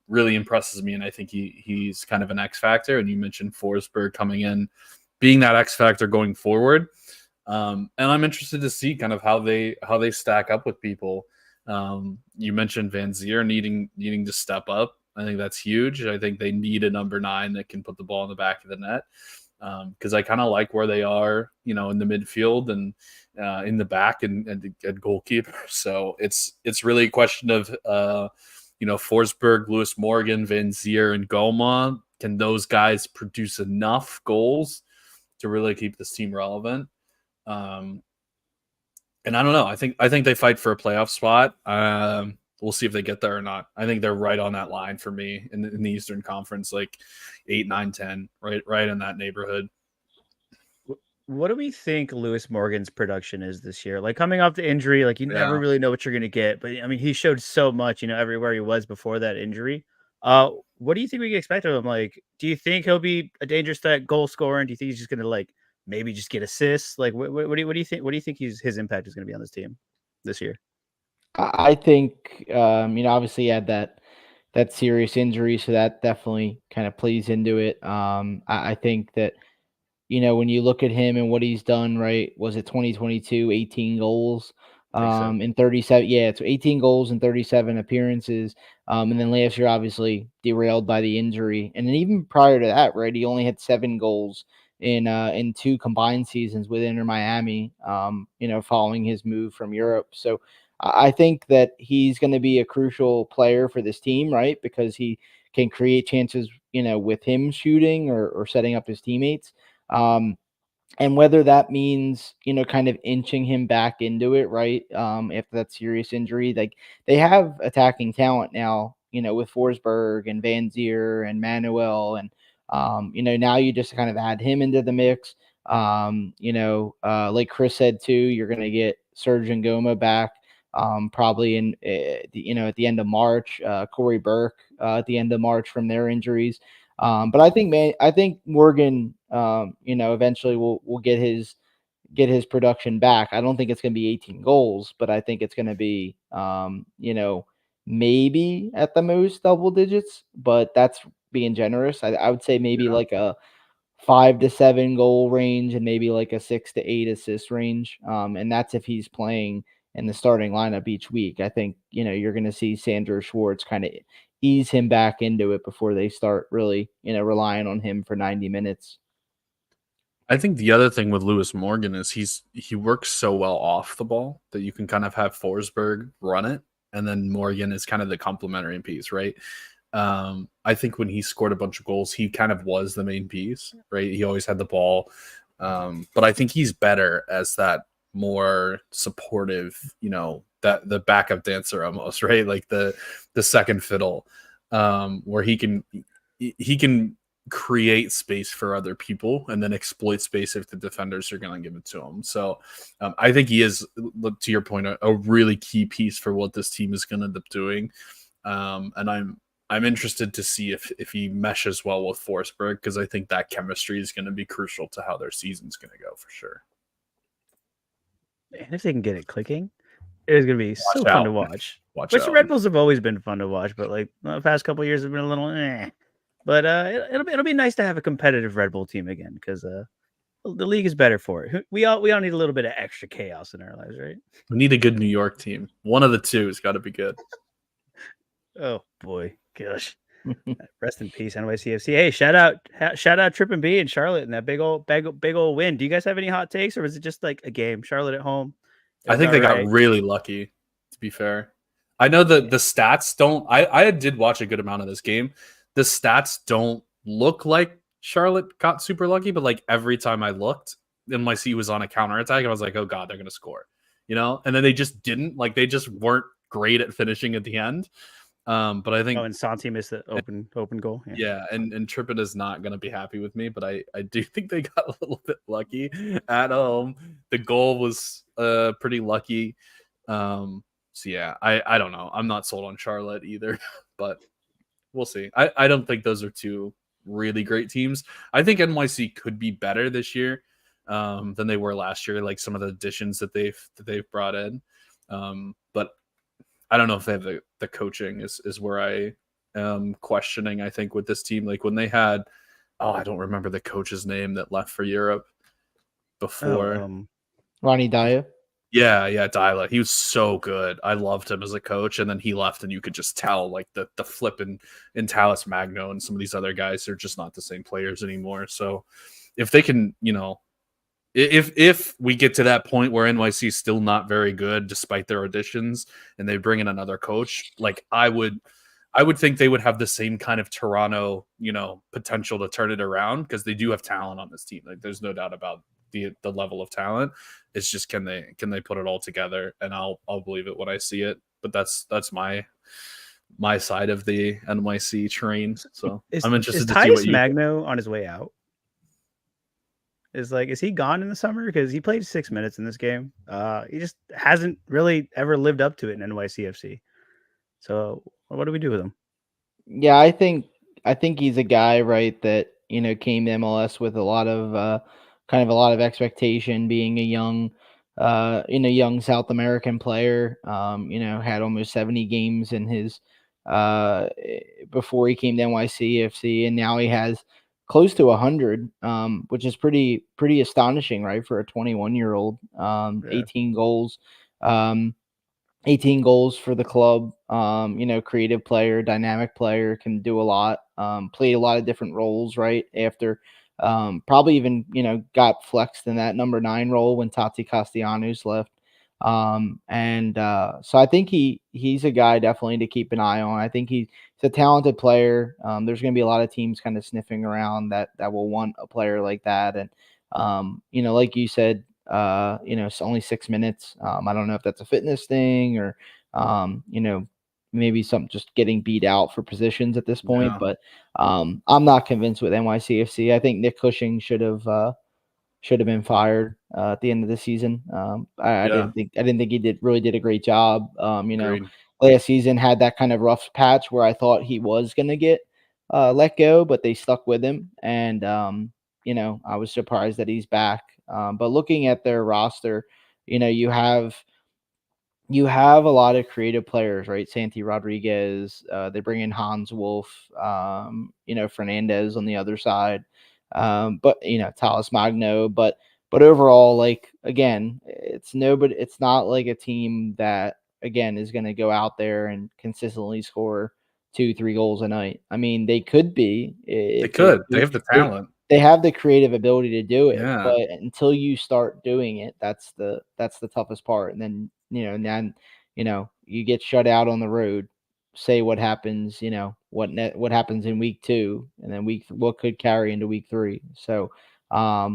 really impresses me. And I think he's kind of an X factor. And you mentioned Forsberg coming in, being that X factor going forward. And I'm interested to see kind of how they stack up with people. You mentioned Van Zier needing to step up. I think that's huge. I think they need a number 9 that can put the ball in the back of the net, because I kind of like where they are, in the midfield and in the back and at goalkeeper. So it's really a question of, Forsberg, Lewis Morgan, Van Zier, and Goma. Can those guys produce enough goals to really keep this team relevant? And I don't know. I think they fight for a playoff spot. We'll see if they get there or not. I think they're right on that line for me in the Eastern Conference, like 8, 9, 10, right in that neighborhood. What do we think Lewis Morgan's production is this year? Like coming off the injury, like you never really know what you're going to get. But I mean, he showed so much, everywhere he was before that injury. What do you think we can expect of him? Like, do you think he'll be a dangerous threat goal scorer? Do you think he's just going to maybe just get assists? Like, what do you think? What do you think his impact is going to be on this team this year? I think, obviously he had that serious injury, so that definitely kind of plays into it. I think that, when you look at him and what he's done, right? Was it 2022, 18 goals in 37? Yeah, it's 18 goals in 37 appearances. And then last year, obviously derailed by the injury. And then even prior to that, right, he only had 7 goals in 2 combined seasons with Inter Miami, following his move from Europe. So I think that he's going to be a crucial player for this team, right? Because he can create chances, with him shooting or setting up his teammates. And whether that means, kind of inching him back into it, right? After that serious injury, like they have attacking talent now, with Forsberg and Van Zier and Manuel. And, now you just kind of add him into the mix. Like Kris said too, you're going to get Sergeant Goma back. Probably in at the end of March, Corey Burke at the end of March from their injuries. But I think Morgan, eventually will get his production back. I don't think it's going to be 18 goals, but I think it's going to be, maybe at the most double digits. But that's being generous. I would say maybe like a 5 to 7 goal range and maybe like a 6 to 8 assist range. And that's if he's playing in the starting lineup each week. I think, you're going to see Sandro Schwartz kind of ease him back into it before they start really, relying on him for 90 minutes. I think the other thing with Lewis Morgan is he works so well off the ball that you can kind of have Forsberg run it, and then Morgan is kind of the complementary piece, right? I think when he scored a bunch of goals, he kind of was the main piece, right? He always had the ball. But I think he's better as that more supportive, that the backup dancer almost, right? Like the second fiddle, where he can create space for other people and then exploit space if the defenders are going to give it to him. So I think he is, to your point, a really key piece for what this team is going to end up doing. And I'm interested to see if he meshes well with Forsberg, because I think that chemistry is going to be crucial to how their season's going to go for sure. And if they can get it clicking, it is going to be so fun to watch. Which the Red Bulls have always been fun to watch, but like the past couple of years have been a little But it'll be nice to have a competitive Red Bull team again, because the league is better for it. We all need a little bit of extra chaos in our lives, right? We need a good New York team. One of the two has got to be good. Oh boy, gosh. Rest in peace, NYCFC. Hey, shout out Trip and B and Charlotte and that big old win. Do you guys have any hot takes, or was it just like a game? Charlotte at home. I think they got really lucky, to be fair. I know that the stats don't. I did watch a good amount of this game. The stats don't look like Charlotte got super lucky, but like every time I looked, NYC was on a counterattack, and I was like, oh God, they're going to score. And then they just didn't. Like, they just weren't great at finishing at the end. But I think and Santi missed the open goal. Yeah, and Trippin is not going to be happy with me, but I do think they got a little bit lucky at home. The goal was pretty lucky. So yeah, I don't know. I'm not sold on Charlotte either, but we'll see. I don't think those are two really great teams. I think NYC could be better this year than they were last year, like some of the additions that they've brought in. But I don't know if they have the coaching is where I am questioning, I think, with this team. Like when they had, I don't remember the coach's name that left for Europe before. Ronnie Dyer. Yeah, Dyla. He was so good. I loved him as a coach, and then he left, and you could just tell like the flip in Talis Magno and some of these other guys are just not the same players anymore. So if they can, if we get to that point where NYC is still not very good despite their additions, and they bring in another coach, like I would think they would have the same kind of Toronto, potential to turn it around, because they do have talent on this team. Like there's no doubt about the level of talent. It's just can they put it all together, and I'll believe it when I see it. But that's my side of the NYC train. So I'm interested to see what you Magno on his way out. Is he gone in the summer? Because he played 6 minutes in this game. He just hasn't really ever lived up to it in NYCFC. So what do we do with him? Yeah, I think he's a guy, right, that came to MLS with a lot of expectation, being a young South American player. Had almost 70 games in his before he came to NYCFC, and now he has close to 100, which is pretty astonishing, right, for a 21-year-old. 18 goals, 18 goals for the club. Creative player, dynamic player, can do a lot. Played a lot of different roles, right, after probably even got flexed in that number 9 role when Tati Castellanos left. So I think he's a guy definitely to keep an eye on. I think he's a talented player. There's going to be a lot of teams kind of sniffing around that will want a player like that. And, like you said, it's only 6 minutes. I don't know if that's a fitness thing or, maybe something just getting beat out for positions at this point. Yeah. But I'm not convinced with NYCFC. I think Nick Cushing should have been fired at the end of the season. I didn't think he really did a great job. Last season had that kind of rough patch where I thought he was going to get let go, but they stuck with him. And, I was surprised that he's back. But looking at their roster, you have a lot of creative players, right? Santi Rodriguez, they bring in Hans Wolf, Fernandez on the other side. But Talis Magno, but overall, like, again, it's not like a team that, again, is going to go out there and consistently score 2-3 goals a night. I mean, they could be. They have the talent. They have the creative ability to do it, but until you start doing it, that's the toughest part. And then you get shut out on the road. Say what happens, what happens in week 2, and then what could carry into week 3. So I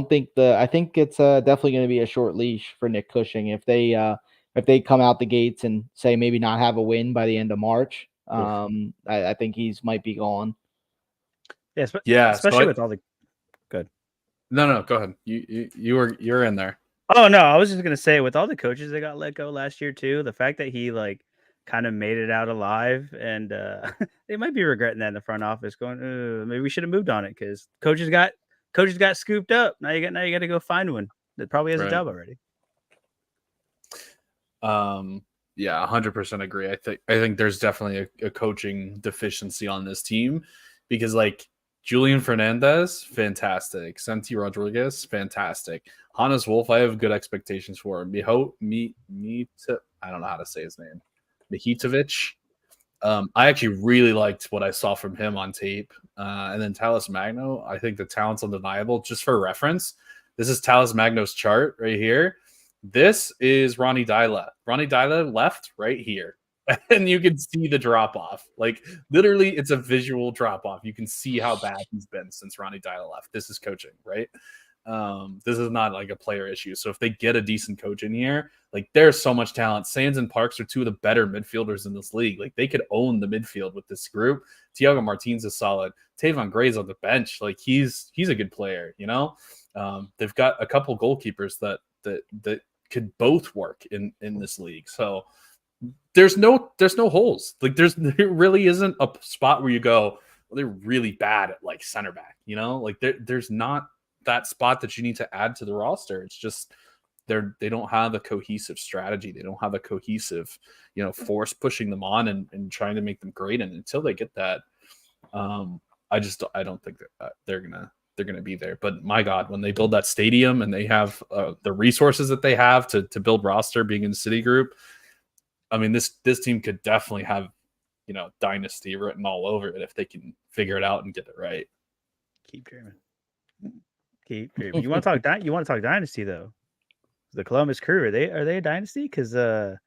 think it's definitely going to be a short leash for Nick Cushing if they come out the gates and say maybe not have a win by the end of March. I think might be gone. especially with all the good. No, go ahead. You're in there. Oh no, I was just gonna say with all the coaches that got let go last year too, the fact that he like kind of made it out alive, and they might be regretting that in the front office, going, maybe we should have moved on it because coaches got scooped up. Now you got to go find one that probably has a job already. Yeah, 100% agree. I think there's definitely a coaching deficiency on this team because like Julian Fernandez, fantastic. Santi Rodriguez, fantastic. Hannes Wolf, I have good expectations for him. I don't know how to say his name. Mihitovic. I actually really liked what I saw from him on tape. And then Talis Magno, I think the talent's undeniable. Just for reference, this is Talis Magno's chart right here. This is Ronnie Dyla. Ronnie Dyla left right here. And you can see the drop-off. Like, literally, it's a visual drop-off. You can see how bad he's been since Ronnie Dyla left. This is coaching, right? This is not like a player issue. So if they get a decent coach in here, like, there's so much talent. Sands and Parks are two of the better midfielders in this league. Like, they could own the midfield with this group. Thiago Martins is solid. Tavon Gray's on the bench. Like, he's a good player, you know? They've got a couple goalkeepers that could both work in this league. So there's no holes. Like there really isn't a spot where you go, well, they're really bad at like center back, you know, like there's not that spot that you need to add to the roster. It's just they don't have a cohesive strategy. They don't have a cohesive, you know, force pushing them on and trying to make them great. And until they get that, I don't think that they're gonna be there. But my God, when they build that stadium and they have the resources that they have to build roster, being in Citigroup, I mean, this team could definitely have, you know, dynasty written all over it if they can figure it out and get it right. Keep dreaming. You want to talk dynasty though? The Columbus Crew, are they a dynasty? Because they're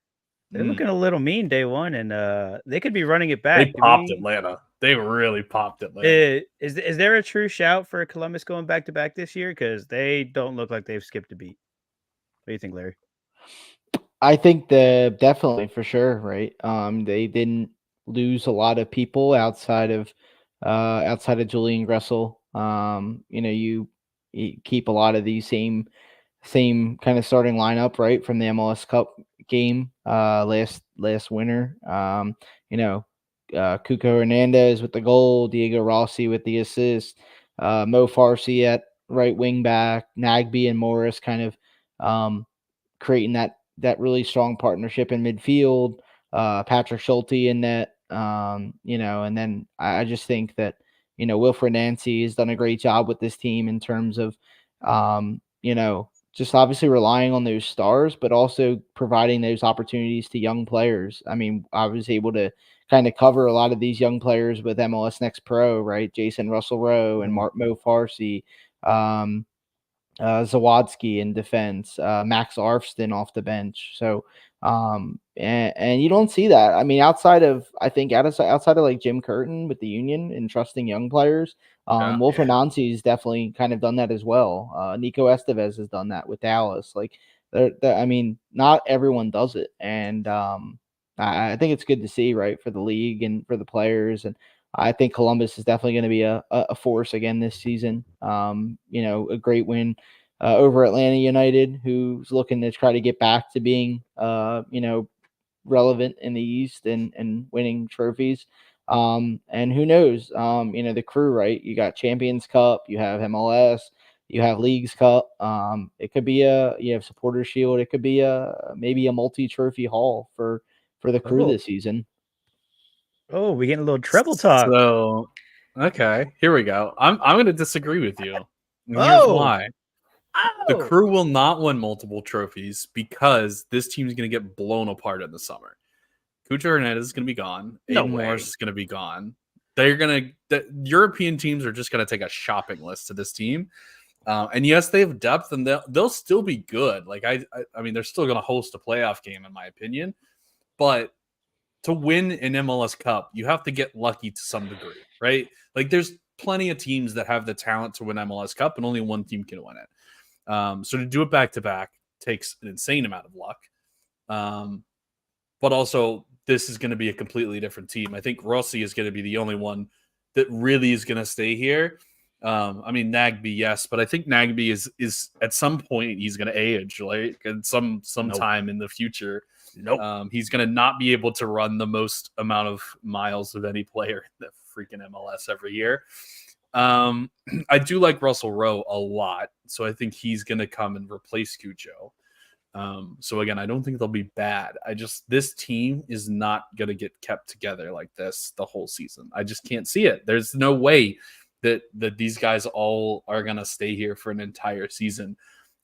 looking a little mean day one, and they could be running it back. They popped Atlanta. They really popped Atlanta. Is there a true shout for Columbus going back to back this year? Because they don't look like they've skipped a beat. What do you think, Larry? I think definitely for sure, right? They didn't lose a lot of people outside of Julian Gressel. You know, you keep a lot of these same kind of starting lineup, right, from the MLS Cup game last winter. You know, Cuco Hernandez with the goal, Diego Rossi with the assist, Mo Farsi at right wing back, Nagby and Morris kind of creating that really strong partnership in midfield. Patrick Schulte in net, you know, and then I just think that, you know, Wilfred Nancy has done a great job with this team in terms of, you know, just obviously relying on those stars, but also providing those opportunities to young players. I mean, I was able to kind of cover a lot of these young players with MLS Next Pro, right? Jason Russell Rowe and Mo Farsi, Zawadzki in defense, Max Arfston off the bench. So, and you don't see that. I mean, outside of like Jim Curtin with the Union and trusting young players, Wilfred Nancy's definitely kind of done that as well. Nico Estevez has done that with Dallas. Like, I mean, not everyone does it, and I think it's good to see, right, for the league and for the players. And I think Columbus is definitely going to be a force again this season. You know, a great win over Atlanta United, who's looking to try to get back to being, you know, relevant in the East and winning trophies. And who knows, you know, the Crew, right? You got Champions Cup, you have MLS, you have Leagues Cup. It could be you have Supporter Shield. It could be maybe a multi-trophy haul for the Crew this season. Oh, we getting a little treble talk. So, okay, here we go. I'm going to disagree with you. And here's why. The Crew will not win multiple trophies because this team is going to get blown apart in the summer. Cucho Hernandez is going to be gone. Aiden Morris is going to be gone. The European teams are just going to take a shopping list to this team. And yes, they have depth, and they'll still be good. Like I mean, they're still going to host a playoff game, in my opinion. But to win an MLS Cup, you have to get lucky to some degree, right? Like there's plenty of teams that have the talent to win MLS Cup, and only one team can win it. So to do it back to back takes an insane amount of luck. But also, this is going to be a completely different team. I think Rossi is going to be the only one that really is going to stay here. I mean, Nagby, yes, but I think Nagby is at some point he's going to age, like and sometime in the future. He's going to not be able to run the most amount of miles of any player in the freaking MLS every year. I do like Russell Rowe a lot, so I think he's going to come and replace Cucho. So again, I don't think they'll be bad. This team is not going to get kept together like this the whole season. I just can't see it. There's no way that these guys all are going to stay here for an entire season.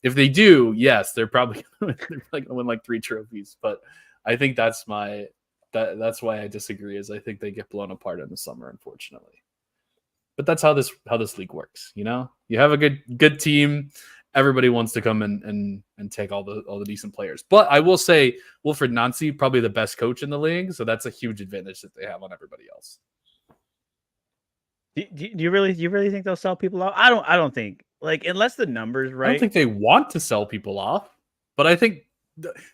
If they do, yes, they're probably going to win like 3 trophies. But I think that's why I disagree. Is I think they get blown apart in the summer, unfortunately. But that's how this league works. You know, you have a good team. Everybody wants to come and take all the decent players. But I will say Wilfred Nancy, probably the best coach in the league, so that's a huge advantage that they have on everybody else. Do you really think they'll sell people out? I don't think, like, unless the numbers right. I don't think they want to sell people off, but I think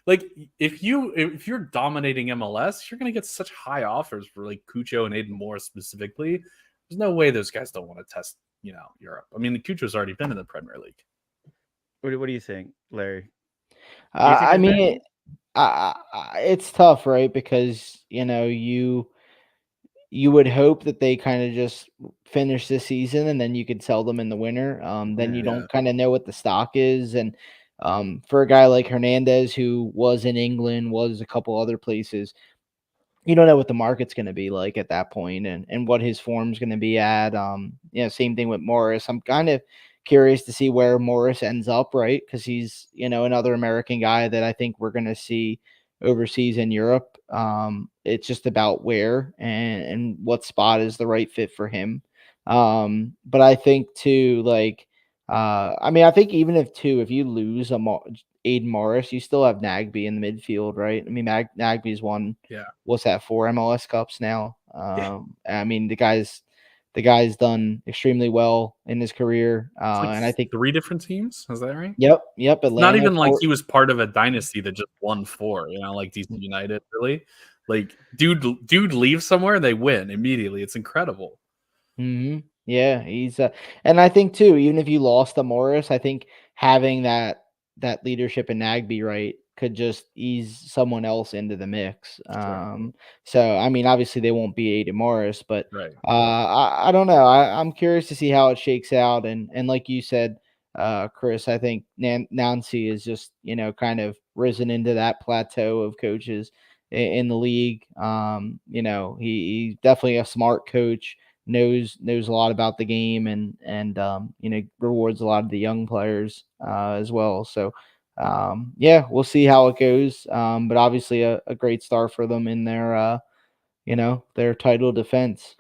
like if you're dominating MLS, you're going to get such high offers for like Cucho and Aiden Morris specifically. There's no way those guys don't want to test, Europe. I mean, Cucho's already been in the Premier League. What do you think, Larry? I mean, it's tough, right? Because you would hope that they kind of just finish this season and then you could sell them in the winter. Then you don't kind of know what the stock is, and for a guy like Hernandez, who was in England, was a couple other places, you don't know what the market's going to be like at that point, and what his form's going to be at. Same thing with Morris. I'm kind of curious to see where Morris ends up, right? Because he's, another American guy that I think we're going to see overseas in Europe. It's just about where and what spot is the right fit for him. But I think too, like, I think even if you lose Aiden Morris, you still have Nagby in the midfield, right? I mean, Nagby's won, what's that, 4 MLS Cups now? I mean, the guy's done extremely well in his career, and I think 3 different teams. Is that right? Yep. Atlanta, not even like he was part of a dynasty that just won 4. Like DC United, really. Like, dude leaves somewhere, they win immediately. It's incredible. Mm-hmm. Yeah, he's and I think too, even if you lost to Morris, I think having that leadership in Nagby, right, could just ease someone else into the mix. So I mean, obviously they won't be Aiden Morris, but I don't know. I'm curious to see how it shakes out, and like you said, Chris, I think Nancy is just kind of risen into that plateau of coaches in the league. He's definitely a smart coach. Knows a lot about the game, and rewards a lot of the young players as well. So we'll see how it goes. But obviously a great start for them in their their title defense.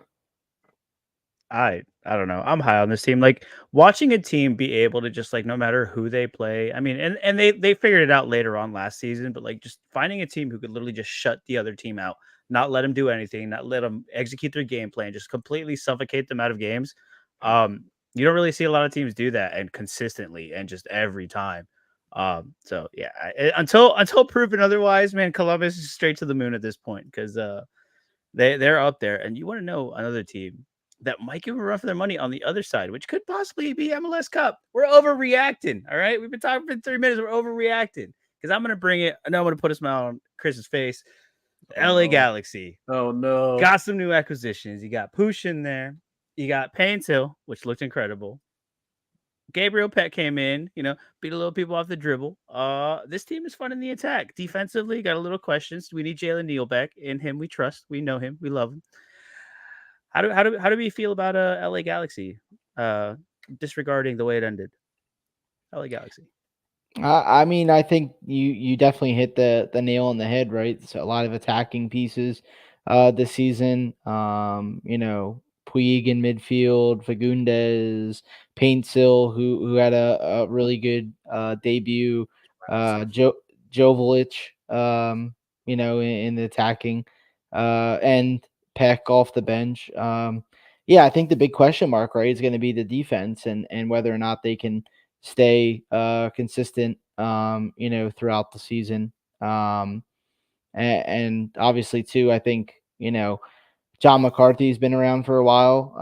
I don't know. I'm high on this team. Like, watching a team be able to just, like, no matter who they play. I mean, and they figured it out later on last season, but like just finding a team who could literally just shut the other team out, not let them do anything, not let them execute their game plan, just completely suffocate them out of games. You don't really see a lot of teams do that, and consistently, and just every time. So yeah, until proven otherwise, man, Columbus is straight to the moon at this point, because they're up there. And you want to know another team that might give a run for their money on the other side, which could possibly be MLS Cup. We're overreacting. All right. We've been talking for 3 minutes. We're overreacting, because I'm going to bring it. I know I'm going to put a smile on Chris's face. LA Galaxy. Oh, no. Got some new acquisitions. You got Poosh in there. You got Paintil, which looked incredible. Gabriel Pett came in, beat a little people off the dribble. This team is fun in the attack. Defensively, got a little questions. We need Jalen Neal back. In him, we trust. We know him. We love him. How do we feel about LA Galaxy? Disregarding the way it ended. LA Galaxy. I mean, I think you definitely hit the nail on the head, right? So a lot of attacking pieces this season. Puig in midfield, Fagundes, Paintsill, who had a really good debut, Jovelich, in the attacking, and Peck off the bench. I think the big question mark, right, is going to be the defense, and whether or not they can stay consistent, throughout the season. And obviously too, I think, John McCarthy's been around for a while,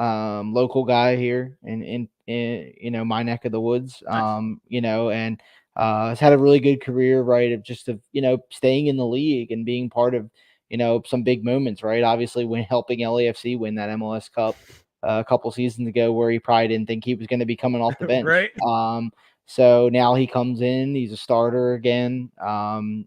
local guy here in my neck of the woods, Nice. and has had a really good career, right? Of just staying in the league and being part of some big moments, right? Obviously, when helping LAFC win that MLS Cup a couple seasons ago, where he probably didn't think he was going to be coming off the bench, Right. So now he comes in, he's a starter again, so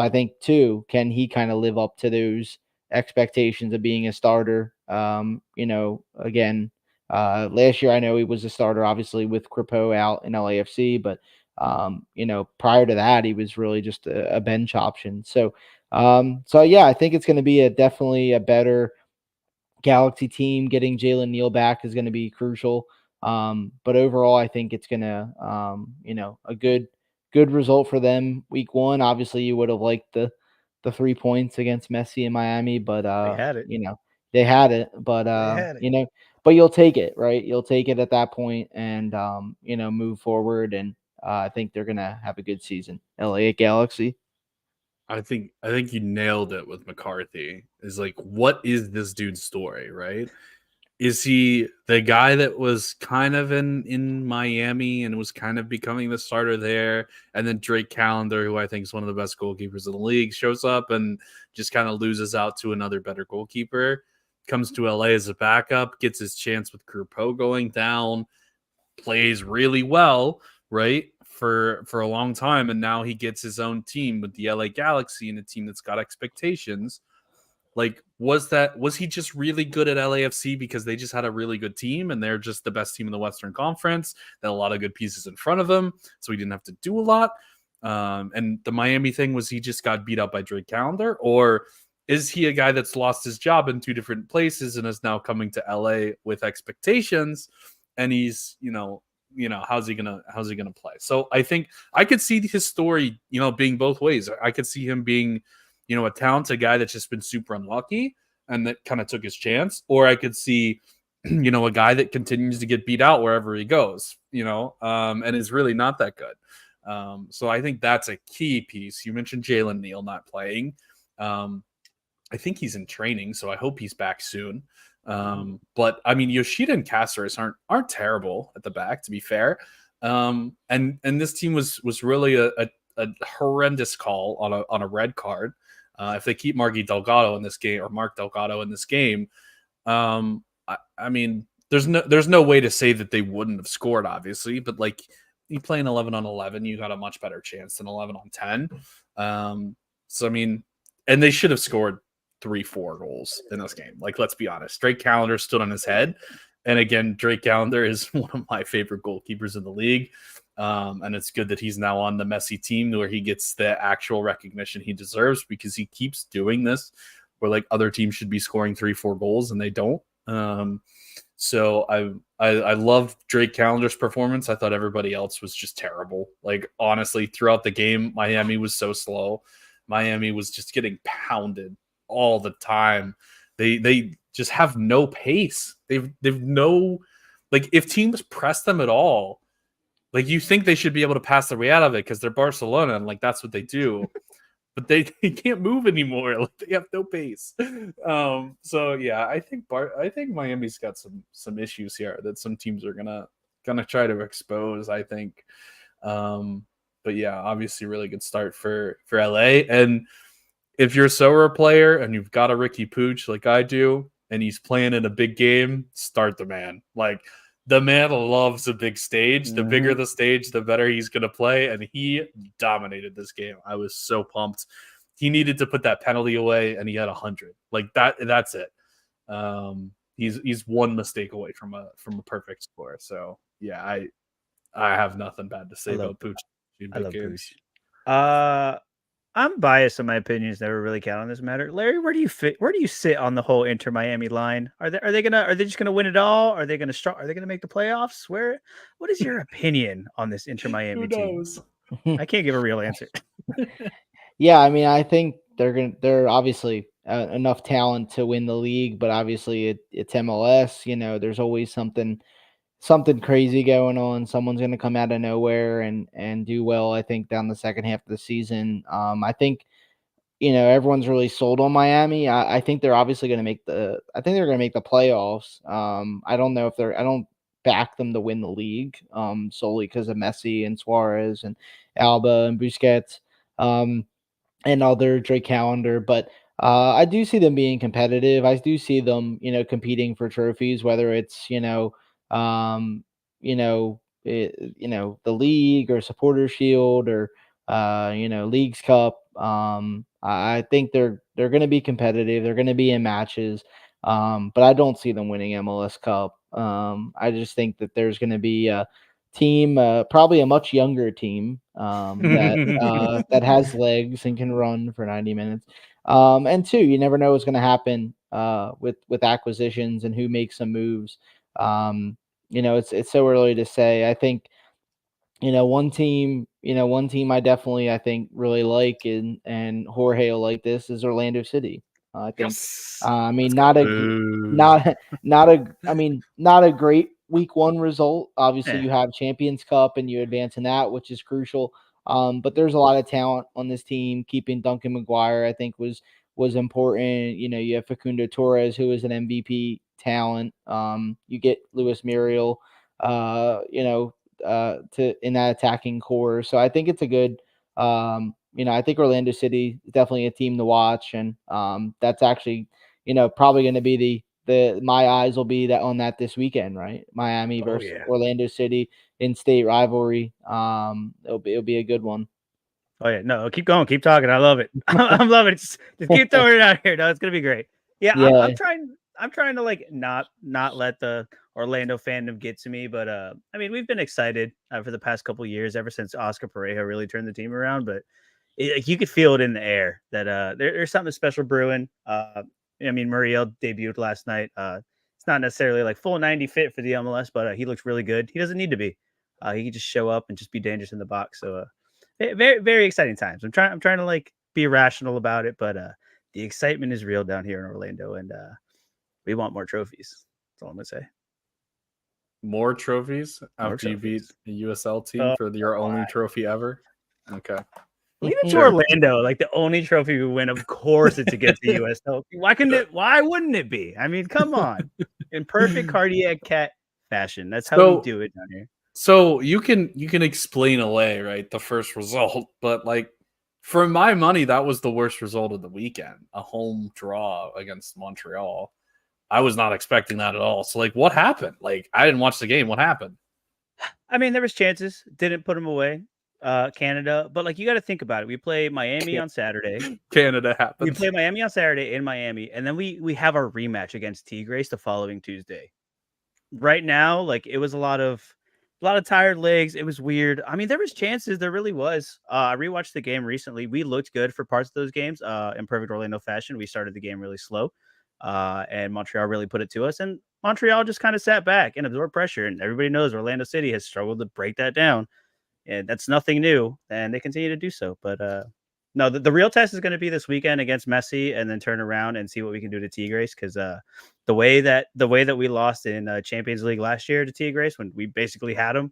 I think too, can he kind of live up to those expectations of being a starter? Again, last year I know he was a starter, obviously with Crepeau out in LAFC, but prior to that he was really just a bench option. So yeah, I think it's going to be definitely a better Galaxy team. Getting Jalen Neal back is going to be crucial. But overall, I think it's going to, a good result for them week one. Obviously, you would have liked the 3 points against Messi in Miami, but They had it. they had it. But had it. but you'll take it, right? You'll take it at that point, and move forward. And I think they're going to have a good season. LA Galaxy. I think you nailed it with McCarthy. Is like, what is this dude's story, right? Is he the guy that was kind of in Miami and was kind of becoming the starter there, and then Drake Callender, who I think is one of the best goalkeepers in the league, shows up and just kind of loses out to another better goalkeeper, comes to LA as a backup, gets his chance with Crepeau going down, plays really well, right? For a long time, and now he gets his own team with the LA Galaxy and a team that's got expectations. Like, was he just really good at LAFC because they just had a really good team and they're just the best team in the Western Conference? They had a lot of good pieces in front of them, so he didn't have to do a lot. And the Miami thing, was he just got beat up by Drake Callender, or is he a guy that's lost his job in two different places and is now coming to LA with expectations? And he's, how's he gonna play? So I think I could see his story, being both ways. I could see him being, a talented guy that's just been super unlucky and that kind of took his chance, or I could see, a guy that continues to get beat out wherever he goes, and is really not that good. So I think that's a key piece. You mentioned Jalen Neal not playing. I think he's in training, so I hope he's back soon. But I mean, Yoshida and Cáceres aren't terrible at the back, to be fair. And this team was really a horrendous call on a red card. If they keep Mark Delgado in this game, I mean, there's no way to say that they wouldn't have scored, obviously, but like, you play an 11 on 11, you got a much better chance than 11 on 10. So I mean, and they should have scored 3-4 goals in this game. Like, let's be honest. Drake Callender stood on his head. And again, Drake Callender is one of my favorite goalkeepers in the league. And it's good that he's now on the Messi team where he gets the actual recognition he deserves, because he keeps doing this where like other teams should be scoring 3-4 goals and they don't. So I loved Drake Callender's performance. I thought everybody else was just terrible. Like, honestly, throughout the game, Miami was so slow. Miami was just getting pounded all the time. They just have no pace. They've no, like, if teams press them at all, like, you think they should be able to pass their way out of it because they're Barcelona and like that's what they do. But they can't move anymore. Like, they have no pace. So yeah, I think Miami's got some issues here that some teams are gonna try to expose, I think. But yeah, obviously really good start for LA. And if you're a Sorare player and you've got a Ricky Pooch like I do, and he's playing in a big game, start the man. Like, the man loves a big stage. The bigger the stage, the better he's going to play. And he dominated this game. I was so pumped. He needed to put that penalty away, and he had 100. Like, that's it. He's one mistake away from a perfect score. So yeah, I have nothing bad to say about Pooch. I love Pooch. I'm biased in my opinions. Never really count on this matter. Larry, where do you sit on the whole Inter Miami line? Are they just gonna win it all? Are they gonna start? Are they gonna make the playoffs? What is your opinion on this Inter Miami team? I can't give a real answer. Yeah, I mean, I think they're obviously enough talent to win the league, but obviously it's MLS. There's always something crazy going on. Someone's going to come out of nowhere and do well, I think, down the second half of the season. I think everyone's really sold on Miami. I think they're obviously going to make I think they're going to make the playoffs. I don't know if I don't back them to win the league solely because of Messi and Suarez and Alba and Busquets and other Drake Calendar, but I do see them being competitive. I do see them, competing for trophies, whether it's the league or Supporter Shield or Leagues Cup. I think they're going to be competitive. They're going to be in matches, but I don't see them winning MLS Cup. I just think that there's going to be a team, probably a much younger team that has legs and can run for 90 minutes. And two, you never know what's going to happen with acquisitions and who makes some moves. It's so early to say. I think one team I definitely, I think, really like, and Jorge will like this, is Orlando City. I think, Yes. I mean, not a great week one result. Obviously, you have Champions Cup and you advance in that, which is crucial. But there's a lot of talent on this team. Keeping Duncan McGuire, I think, was important. You have Facundo Torres, who is an MVP talent. You get Luis Muriel, to in that attacking core. So I think it's a good, I think Orlando City is definitely a team to watch, and that's actually, probably going to be my eyes will be on that this weekend, right? Miami versus Orlando City in state rivalry. It'll be a good one. Oh yeah, no, keep going, keep talking. I love it. I'm loving it. Just keep throwing it out here. No, it's gonna be great. Yeah. I'm trying to like not let the Orlando fandom get to me, but I mean, we've been excited for the past couple of years, ever since Oscar Pareja really turned the team around. But you could feel it in the air that there's something special brewing. I mean, Muriel debuted last night. It's not necessarily like full 90 fit for the MLS, but he looks really good. He doesn't need to be. He can just show up and just be dangerous in the box. So very, very exciting times. I'm trying to like be rational about it, but the excitement is real down here in Orlando, and we want more trophies. That's all I'm gonna say. More trophies after you beat the USL team for your only trophy ever. Okay. Leave it to Orlando. Like, the only trophy we win, of course, it's against the USL. Why wouldn't it be? I mean, come on. In perfect cardiac cat fashion. That's how we do it down here. So you can explain away, right, the first result, but like, for my money, that was the worst result of the weekend. A home draw against Montreal. I was not expecting that at all. So like, what happened? Like, I didn't watch the game. What happened? I mean, there was chances. Didn't put them away. Canada, but like, you got to think about it. We play Miami on Saturday. Canada happens. We play Miami on Saturday in Miami, and then we have our rematch against Tigres the following Tuesday. Right now, like, it was a lot of tired legs. It was weird. I mean, there was chances. There really was. I rewatched the game recently. We looked good for parts of those games. In perfect Orlando fashion, we started the game really slow, and Montreal really put it to us. And Montreal just kind of sat back and absorbed pressure. And everybody knows Orlando City has struggled to break that down. And that's nothing new, and they continue to do so. But no, the real test is going to be this weekend against Messi, and then turn around and see what we can do to Tigres. Because the way that we lost in Champions League last year to Tigres, when we basically had them,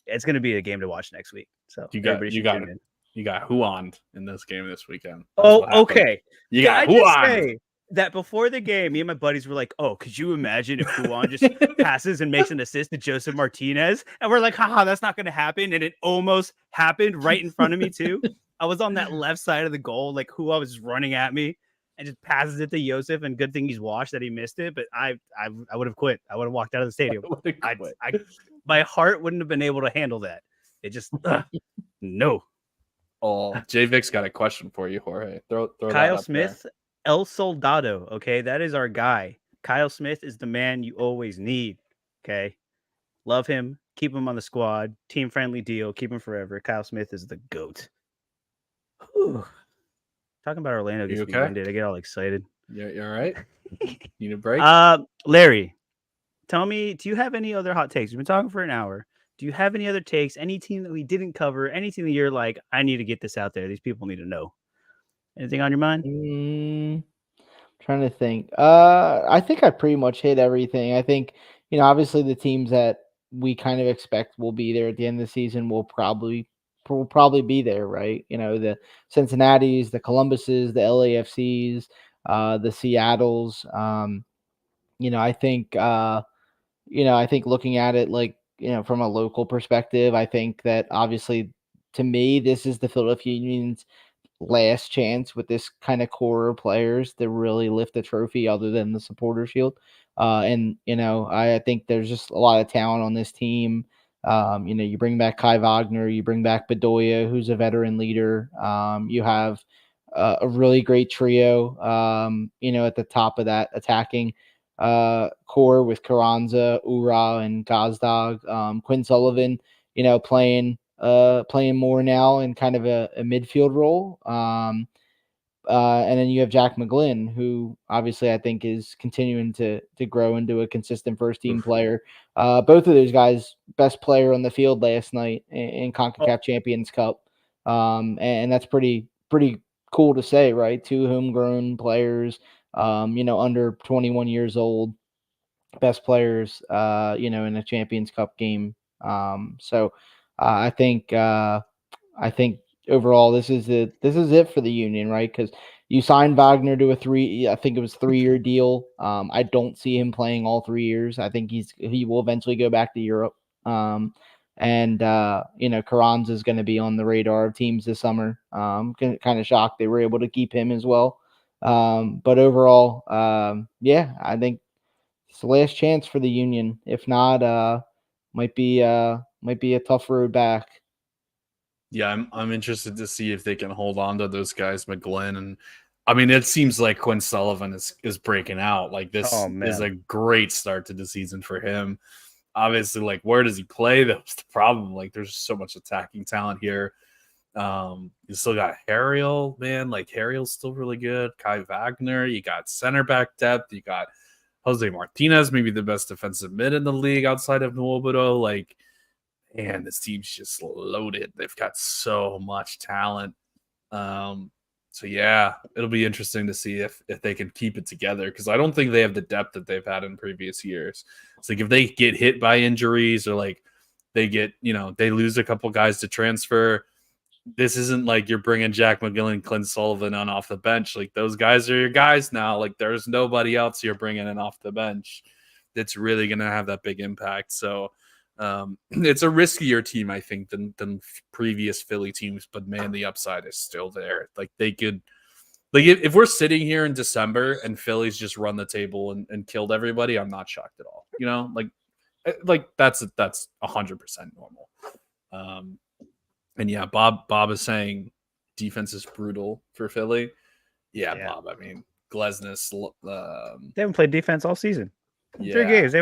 it's going to be a game to watch next week. So you got Huan in this game this weekend. Okay. You got Huan. That before the game, me and my buddies were like, "Oh, could you imagine if Huan just passes and makes an assist to Joseph Martinez?" And we're like, "Haha, that's not going to happen." And it almost happened right in front of me too. I was on that left side of the goal, like Huan was just running at me and just passes it to Joseph. And good thing he's washed that he missed it. But I would have quit. I would have walked out of the stadium. My heart wouldn't have been able to handle that. It just no. Oh, J-Vic's got a question for you, Jorge. Throw Kyle Smith. There. El Soldado, okay? That is our guy. Kyle Smith is the man you always need, okay? Love him. Keep him on the squad. Team-friendly deal. Keep him forever. Kyle Smith is the GOAT. Whew. Talking about Orlando gets me winded. I get all excited. You all right? Need a break? Larry, tell me, do you have any other hot takes? We've been talking for an hour. Do you have any other takes? Any team that we didn't cover? Anything that you're like, I need to get this out there. These people need to know. Anything on your mind? Trying to think. I think I pretty much hit everything. I think, obviously the teams that we kind of expect will be there at the end of the season will probably will probably be there, right? The Cincinnati's, the Columbuses, the LAFCs, the Seattles. I think I think looking at it like, from a local perspective, I think that obviously to me, this is the Philadelphia Union's last chance with this kind of core of players to really lift a trophy other than the supporter shield. And I think there's just a lot of talent on this team. You bring back Kai Wagner, you bring back Bedoya, who's a veteran leader. You have a really great trio, at the top of that attacking core with Carranza, Ura, and Gazdag. Quinn Sullivan, playing more now in kind of a midfield role. And then you have Jack McGlynn, who obviously I think is continuing to grow into a consistent first team player. Both of those guys, best player on the field last night in CONCACAF Champions Cup. And that's pretty cool to say, right? Two homegrown players, under 21 years old, best players, in a Champions Cup game. So I think overall this is it for the Union, right? Because you signed Wagner to a 3-year deal. I don't see him playing all 3 years. I think he will eventually go back to Europe. And Carranza is going to be on the radar of teams this summer. Kind of shocked they were able to keep him as well. But overall, I think it's the last chance for the Union. If not, might be a tough road back. Yeah, I'm interested to see if they can hold on to those guys, McGlynn, and I mean, it seems like Quinn Sullivan is breaking out. Like this is a great start to the season for him. Obviously, like where does he play? That was the problem. Like there's so much attacking talent here. You still got Harriel, man. Like Harriel's still really good. Kai Wagner. You got center back depth. You got Jose Martinez, maybe the best defensive mid in the league outside of Nwobodo. Like, man, this team's just loaded. They've got so much talent. So yeah, it'll be interesting to see if they can keep it together, because I don't think they have the depth that they've had in previous years. It's like if they get hit by injuries or like they get, they lose a couple guys to transfer, this isn't like you're bringing Jack McGlynn, Clint Sullivan on off the bench. Like those guys are your guys now. Like there's nobody else you're bringing in off the bench that's really going to have that big impact. So it's a riskier team, I think, than previous Philly teams, but man, the upside is still there. Like they could, like if we're sitting here in December and Philly's just run the table and killed everybody, I'm not shocked at all. Like that's 100% normal. And yeah, Bob is saying defense is brutal for Philly. Yeah. Bob. I mean, Glesnes. They haven't played defense all season. Yeah. 3 games.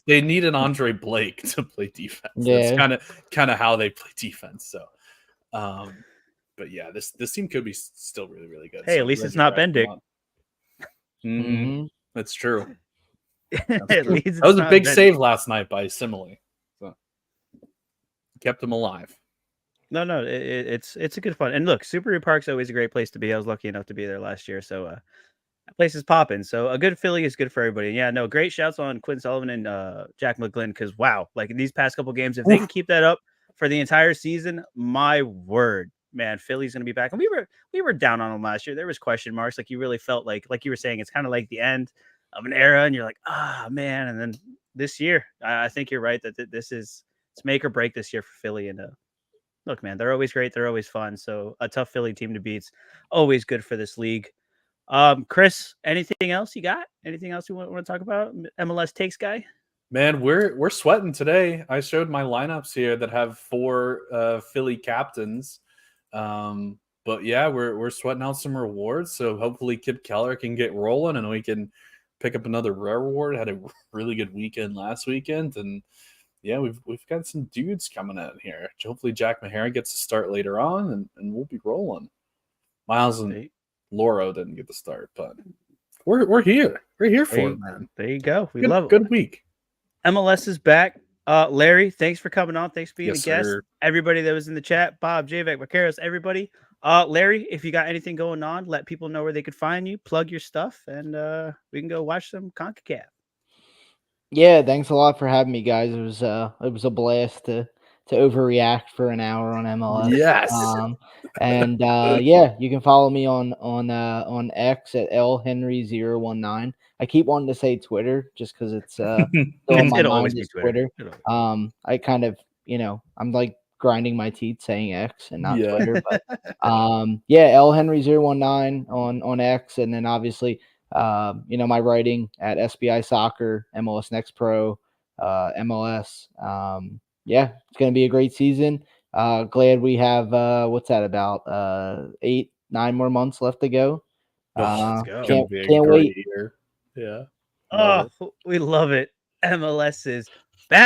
They need an Andre Blake to play defense. Yeah. That's kind of how they play defense. So, but yeah, this team could be still really, really good. Hey, so at least it's not Bendick. Mm-hmm. That's true. That was a big save last night by Simile. So kept him alive. No, it's a good fun. And look, Superior Park's always a great place to be. I was lucky enough to be there last year, so that place is popping. So a good Philly is good for everybody. And yeah, no, great shouts on Quinn Sullivan and Jack McGlynn, because wow, like in these past couple games, if they can keep that up for the entire season, my word, man, Philly's gonna be back. And we were down on them last year. There was question marks. Like you really felt like you were saying, it's kind of like the end of an era, and you're like, man. And then this year, I think you're right that it's make or break this year for Philly. And look, man, they're always great. They're always fun. So a tough Philly team to beat's always good for this league. Kris, anything else you got? Anything else you want to talk about? MLS takes guy? Man, we're sweating today. I showed my lineups here that have 4 Philly captains. But yeah, we're sweating out some rewards. So hopefully Kip Keller can get rolling and we can pick up another rare reward. Had a really good weekend last weekend, and yeah, we've got some dudes coming in here. Hopefully Jack Mahara gets to start later on, and we'll be rolling. Miles and Loro didn't get the start, but we're here. We're here for it, man. There you go. We love it. Good week. MLS is back. Larry, thanks for coming on. Thanks for being a guest. Sir. Everybody that was in the chat, Bob, Javek, Vaqueros, everybody. Larry, if you got anything going on, let people know where they could find you. Plug your stuff, and we can go watch some CONCACAF. Yeah, thanks a lot for having me, guys. It was a blast to overreact for an hour on MLS. Yes. And yeah, you can follow me on X at lhenry019. I keep wanting to say Twitter just because it's still on my It'll always mind be is Twitter. I kind of, I'm like grinding my teeth saying X and not Twitter. But yeah, lhenry019 on X, and then obviously my writing at SBI Soccer, MLS Next Pro, MLS. Yeah, it's gonna be a great season. Glad we have what's that, about 8-9 more months left to go. Let's go. Can't great wait. year. Yeah. Oh, we love it. MLS is